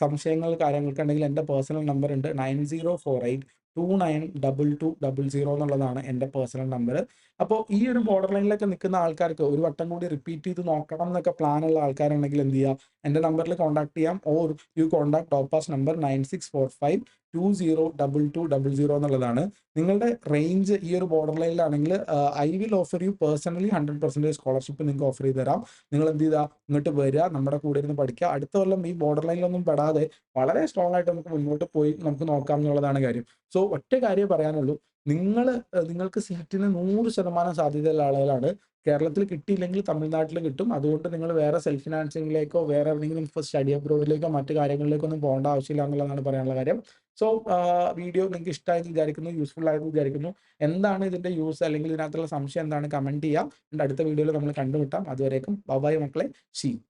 A: സംശയങ്ങൾ കാര്യങ്ങളൊക്കെ ഉണ്ടെങ്കിൽ എൻ്റെ പേഴ്സണൽ നമ്പർ ഉണ്ട്, 9048292200 എന്നുള്ളതാണ് എൻ്റെ പേഴ്സണൽ നമ്പർ. അപ്പോൾ ഈ ഒരു ബോർഡർ ലൈനിലൊക്കെ നിൽക്കുന്ന ആൾക്കാർക്ക് ഒരു വട്ടം കൂടി റിപ്പീറ്റ് ചെയ്ത് നോക്കണം എന്നൊക്കെ പ്ലാനുള്ള ആൾക്കാരുണ്ടെങ്കിൽ എന്ത് ചെയ്യുക, എൻ്റെ നമ്പറിൽ കോൺടാക്ട് ചെയ്യാം. Or you contact Topaz number 9645202200 എന്നുള്ളതാണ്. നിങ്ങളുടെ റേഞ്ച് ഈ ഒരു ബോർഡർ ലൈനിലാണെങ്കിൽ I will offer you personally 100% scholarship നിങ്ങൾക്ക് ഓഫർ ചെയ്ത് തരാം. നിങ്ങൾ എന്ത് ചെയ്താൽ ഇങ്ങോട്ട് വരിക, നമ്മുടെ കൂടെ ഇരുന്ന് പഠിക്കുക. അടുത്ത കൊല്ലം ഈ ബോർഡർ ലൈനിലൊന്നും പെടാതെ വളരെ സ്ട്രോങ് ആയിട്ട് നമുക്ക് മുന്നോട്ട് പോയി നമുക്ക് നോക്കാം എന്നുള്ളതാണ് കാര്യം. സോ ഒറ്റ കാര്യം പറയാനുള്ളൂ, നിങ്ങൾക്ക് സീറ്റിന് 100% സാധ്യതയുള്ള ആളുകളാണ്. കേരളത്തിൽ കിട്ടിയില്ലെങ്കിൽ തമിഴ്നാട്ടിൽ കിട്ടും. അതുകൊണ്ട് നിങ്ങൾ വേറെ സെൽഫ് ഫിനാൻസിങ്ങിലേക്കോ വേറെ എവിടെയെങ്കിലും സ്റ്റഡി അബ്രോഡിലേക്കോ മറ്റു കാര്യങ്ങളിലേക്കോ ഒന്നും പോകേണ്ട ആവശ്യമില്ല എന്നുള്ളതാണ് പറയാനുള്ള കാര്യം. സോ വീഡിയോ നിങ്ങൾക്ക് ഇഷ്ടമായെന്ന് വിചാരിക്കുന്നു, യൂസ്ഫുൾ ആയെന്ന് വിചാരിക്കുന്നു. എന്താണ് ഇതിൻ്റെ യൂസ് അല്ലെങ്കിൽ ഇതിനകത്തുള്ള സംശയം എന്താണ്, കമൻറ്റ് ചെയ്യുക. അടുത്ത വീഡിയോയിൽ നമ്മൾ കണ്ടുമുട്ടാം. അതുവരേക്കും ബൈ മക്കളെ. See U.